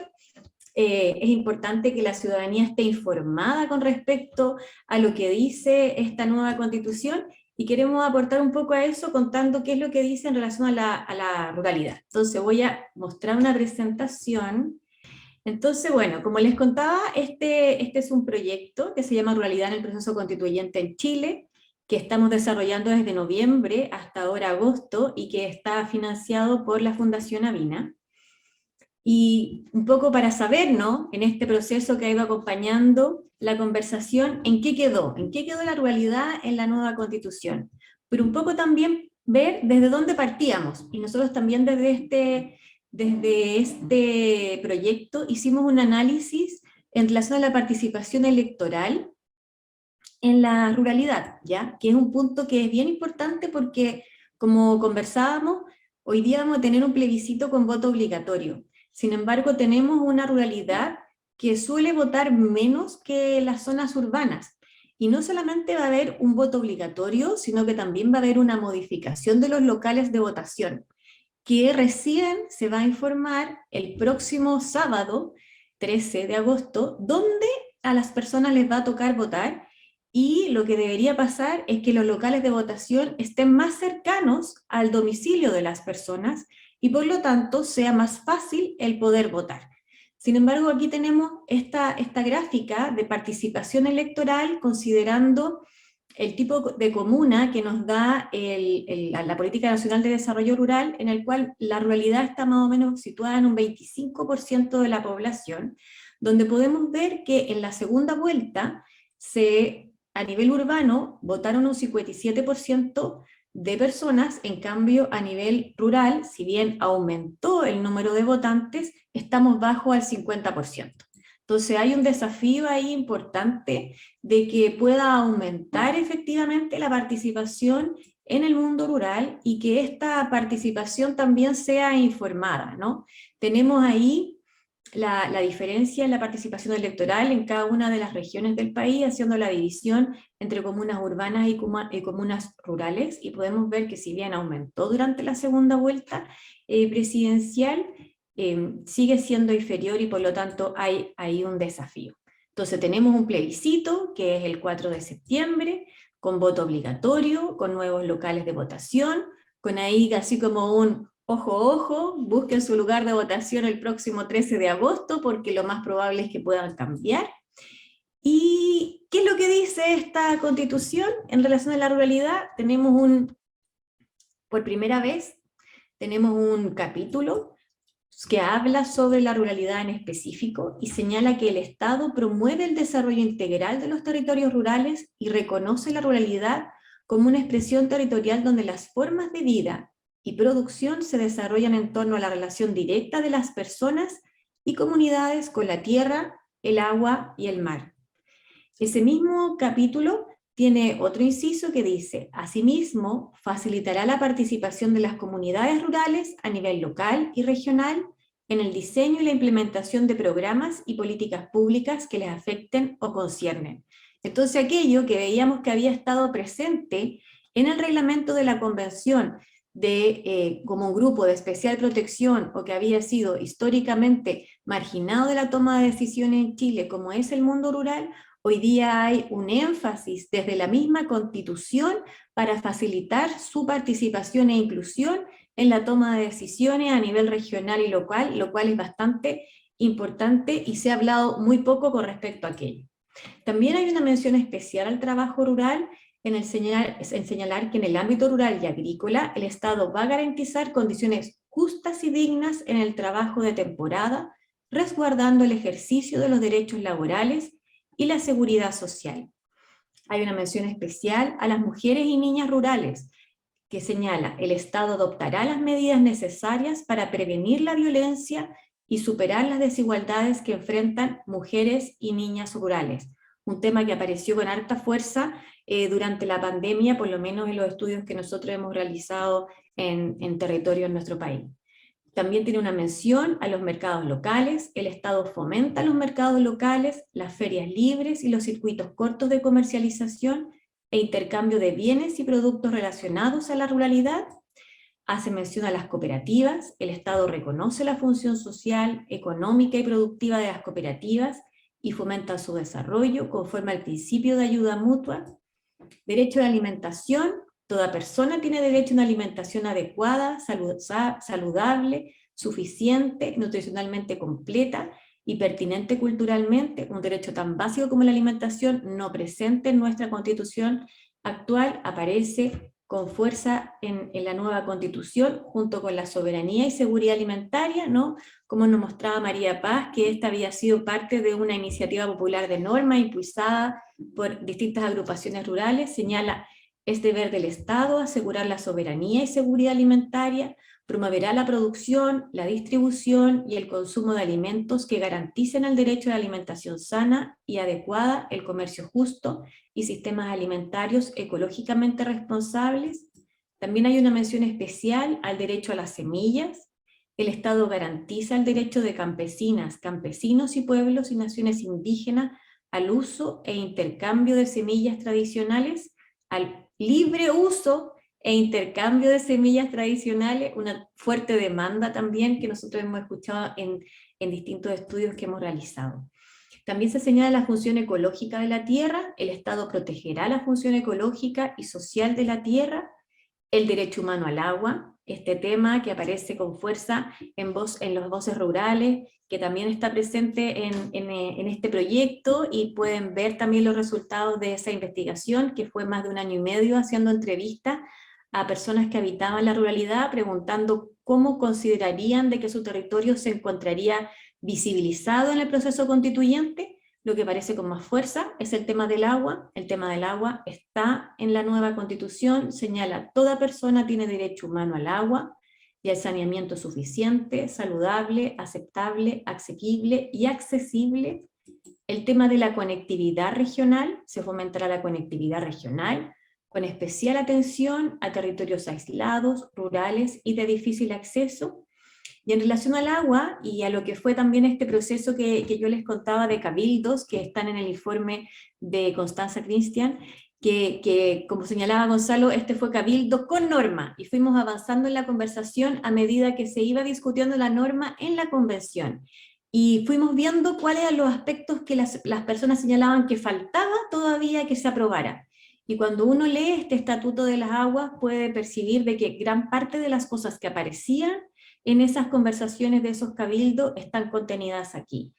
Es importante que la ciudadanía esté informada con respecto a lo que dice esta nueva constitución y queremos aportar un poco a eso contando qué es lo que dice en relación a la ruralidad. Entonces voy a mostrar una presentación. Entonces, bueno, como les contaba, este es un proyecto que se llama Ruralidad en el Proceso Constituyente en Chile, que estamos desarrollando desde noviembre hasta ahora agosto y que está financiado por la Fundación Avina. Y un poco para saber, ¿no?, en este proceso que ha ido acompañando la conversación, ¿en qué quedó la ruralidad en la nueva Constitución? Pero un poco también ver desde dónde partíamos, y nosotros también desde este proyecto hicimos un análisis en relación a la participación electoral en la ruralidad, ¿ya? Que es un punto que es bien importante porque, como conversábamos, hoy día vamos a tener un plebiscito con voto obligatorio. Sin embargo, tenemos una ruralidad que suele votar menos que las zonas urbanas. Y no solamente va a haber un voto obligatorio, sino que también va a haber una modificación de los locales de votación, que recién se va a informar el próximo sábado, 13 de agosto, donde a las personas les va a tocar votar, y lo que debería pasar es que los locales de votación estén más cercanos al domicilio de las personas y por lo tanto sea más fácil el poder votar. Sin embargo, aquí tenemos esta gráfica de participación electoral considerando el tipo de comuna que nos da la Política Nacional de Desarrollo Rural, en el cual la ruralidad está más o menos situada en un 25% de la población, donde podemos ver que en la segunda vuelta, a nivel urbano, votaron un 57% de personas, en cambio a nivel rural, si bien aumentó el número de votantes, estamos bajo al 50%. Entonces hay un desafío ahí importante de que pueda aumentar efectivamente la participación en el mundo rural y que esta participación también sea informada, ¿no? Tenemos ahí la diferencia en la participación electoral en cada una de las regiones del país, haciendo la división entre comunas urbanas y comunas rurales, y podemos ver que si bien aumentó durante la segunda vuelta presidencial, sigue siendo inferior y por lo tanto hay ahí un desafío. Entonces tenemos un plebiscito que es el 4 de septiembre, con voto obligatorio, con nuevos locales de votación, con ahí así como un ojo, ojo, busquen su lugar de votación el próximo 13 de agosto, porque lo más probable es que puedan cambiar. ¿Y qué es lo que dice esta Constitución en relación a la ruralidad? Por primera vez, tenemos un capítulo que habla sobre la ruralidad en específico y señala que el Estado promueve el desarrollo integral de los territorios rurales y reconoce la ruralidad como una expresión territorial donde las formas de vida y producción se desarrollan en torno a la relación directa de las personas y comunidades con la tierra, el agua y el mar. Ese mismo capítulo tiene otro inciso que dice: asimismo, facilitará la participación de las comunidades rurales a nivel local y regional en el diseño y la implementación de programas y políticas públicas que les afecten o conciernen. Entonces aquello que veíamos que había estado presente en el reglamento de la Convención como un grupo de especial protección, o que había sido históricamente marginado de la toma de decisiones en Chile, como es el mundo rural, hoy día hay un énfasis desde la misma Constitución para facilitar su participación e inclusión en la toma de decisiones a nivel regional y local, lo cual es bastante importante y se ha hablado muy poco con respecto a aquello. También hay una mención especial al trabajo rural en señalar que en el ámbito rural y agrícola el Estado va a garantizar condiciones justas y dignas en el trabajo de temporada, resguardando el ejercicio de los derechos laborales y la seguridad social. Hay una mención especial a las mujeres y niñas rurales, que señala: el Estado adoptará las medidas necesarias para prevenir la violencia y superar las desigualdades que enfrentan mujeres y niñas rurales. Un tema que apareció con harta fuerza durante la pandemia, por lo menos en los estudios que nosotros hemos realizado en territorio en nuestro país. También tiene una mención a los mercados locales. El Estado fomenta los mercados locales, las ferias libres y los circuitos cortos de comercialización e intercambio de bienes y productos relacionados a la ruralidad. Hace mención a las cooperativas. El Estado reconoce la función social, económica y productiva de las cooperativas y fomenta su desarrollo conforme al principio de ayuda mutua. Derecho a la alimentación. Toda persona tiene derecho a una alimentación adecuada, saludable, suficiente, nutricionalmente completa y pertinente culturalmente, un derecho tan básico como la alimentación, no presente en nuestra Constitución actual, aparece con fuerza en la nueva Constitución, junto con la soberanía y seguridad alimentaria, ¿no? Como nos mostraba María Paz, que esta había sido parte de una iniciativa popular de norma impulsada por distintas agrupaciones rurales. Señala: es deber del Estado asegurar la soberanía y seguridad alimentaria, promoverá la producción, la distribución y el consumo de alimentos que garanticen el derecho a la alimentación sana y adecuada, el comercio justo y sistemas alimentarios ecológicamente responsables. También hay una mención especial al derecho a las semillas. el Estado garantiza el derecho de campesinas, campesinos y pueblos y naciones indígenas al uso e intercambio de semillas tradicionales, al libre uso e intercambio de semillas tradicionales, una fuerte demanda también que nosotros hemos escuchado en distintos estudios que hemos realizado. También se señala la función ecológica de la tierra, el Estado protegerá la función ecológica y social de la tierra, el derecho humano al agua, este tema que aparece con fuerza en las voces rurales, que también está presente en este proyecto, y pueden ver también los resultados de esa investigación, que fue más de 1 año y medio haciendo entrevistas a personas que habitaban la ruralidad, preguntando cómo considerarían de que su territorio se encontraría visibilizado en el proceso constituyente. Lo que parece con más fuerza es el tema del agua. El tema del agua está en la nueva Constitución, señala: toda persona tiene derecho humano al agua y al saneamiento suficiente, saludable, aceptable, asequible y accesible. El tema de la conectividad regional, se fomentará la conectividad regional, con especial atención a territorios aislados, rurales y de difícil acceso. Y en relación al agua, y a lo que fue también este proceso que yo les contaba de cabildos, que están en el informe de Constanza Christian, que como señalaba Gonzalo, este fue cabildo con norma, y fuimos avanzando en la conversación a medida que se iba discutiendo la norma en la convención. Y fuimos viendo cuáles eran los aspectos que las personas señalaban que faltaba todavía que se aprobara. Y cuando uno lee este Estatuto de las Aguas, puede percibir de que gran parte de las cosas que aparecían en esas conversaciones de esos cabildos están contenidas aquí.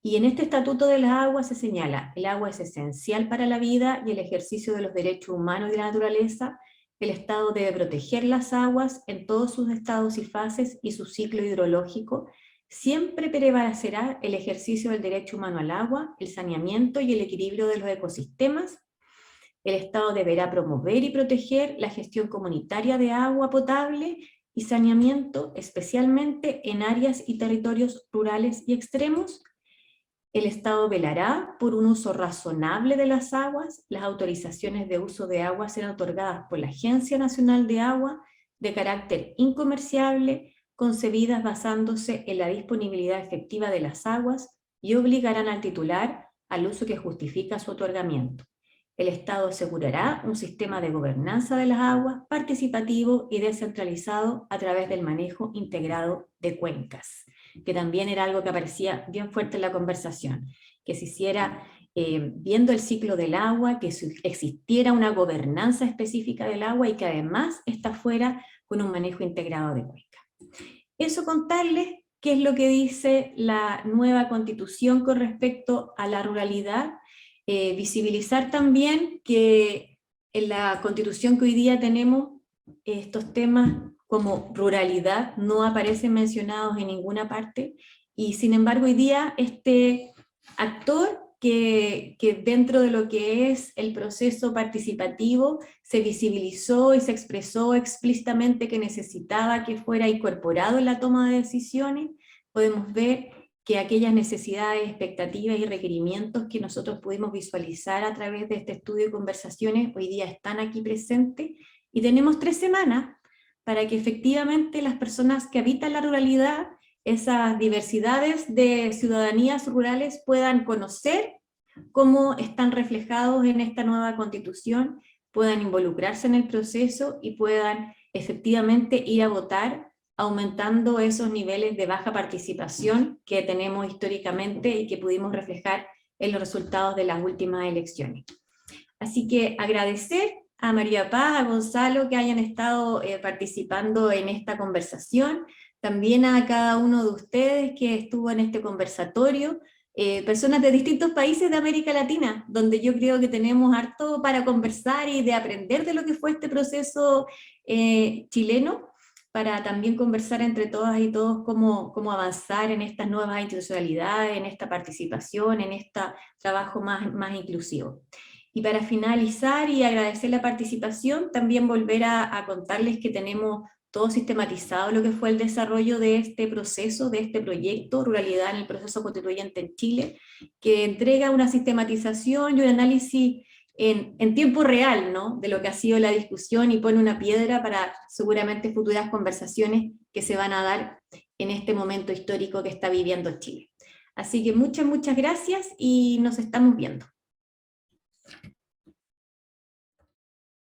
Y en este Estatuto de las Aguas se señala: el agua es esencial para la vida y el ejercicio de los derechos humanos y de la naturaleza. El Estado debe proteger las aguas en todos sus estados y fases y su ciclo hidrológico. Siempre prevalecerá el ejercicio del derecho humano al agua, el saneamiento y el equilibrio de los ecosistemas. El Estado deberá promover y proteger la gestión comunitaria de agua potable y saneamiento, especialmente en áreas y territorios rurales y extremos. El Estado velará por un uso razonable de las aguas. Las autorizaciones de uso de agua serán otorgadas por la Agencia Nacional de Agua, de carácter incomerciable, concebidas basándose en la disponibilidad efectiva de las aguas, y obligarán al titular al uso que justifica su otorgamiento. El Estado asegurará un sistema de gobernanza de las aguas participativo y descentralizado a través del manejo integrado de cuencas, que también era algo que aparecía bien fuerte en la conversación, que se hiciera viendo el ciclo del agua, que existiera una gobernanza específica del agua y que además esta fuera con un manejo integrado de cuencas. Eso, contarles qué es lo que dice la nueva Constitución con respecto a la ruralidad. Visibilizar también que en la Constitución que hoy día tenemos, estos temas como ruralidad no aparecen mencionados en ninguna parte, y sin embargo hoy día este actor que dentro de lo que es el proceso participativo se visibilizó y se expresó explícitamente que necesitaba que fuera incorporado en la toma de decisiones. Podemos ver que aquellas necesidades, expectativas y requerimientos que nosotros pudimos visualizar a través de este estudio y conversaciones hoy día están aquí presentes, y tenemos 3 semanas para que efectivamente las personas que habitan la ruralidad, esas diversidades de ciudadanías rurales, puedan conocer cómo están reflejados en esta nueva Constitución, puedan involucrarse en el proceso y puedan efectivamente ir a votar, aumentando esos niveles de baja participación que tenemos históricamente y que pudimos reflejar en los resultados de las últimas elecciones. Así que agradecer a María Paz, a Gonzalo, que hayan estado participando en esta conversación, también a cada uno de ustedes que estuvo en este conversatorio, personas de distintos países de América Latina, donde yo creo que tenemos harto para conversar y de aprender de lo que fue este proceso chileno, para también conversar entre todas y todos cómo avanzar en estas nuevas institucionalidades, en esta participación, en este trabajo más inclusivo. Y para finalizar y agradecer la participación, también volver a contarles que tenemos todo sistematizado lo que fue el desarrollo de este proceso, de este proyecto, Ruralidad en el Proceso Constituyente en Chile, que entrega una sistematización y un análisis en tiempo real, ¿no?, de lo que ha sido la discusión, y pone una piedra para seguramente futuras conversaciones que se van a dar en este momento histórico que está viviendo Chile. Así que muchas gracias y nos estamos viendo.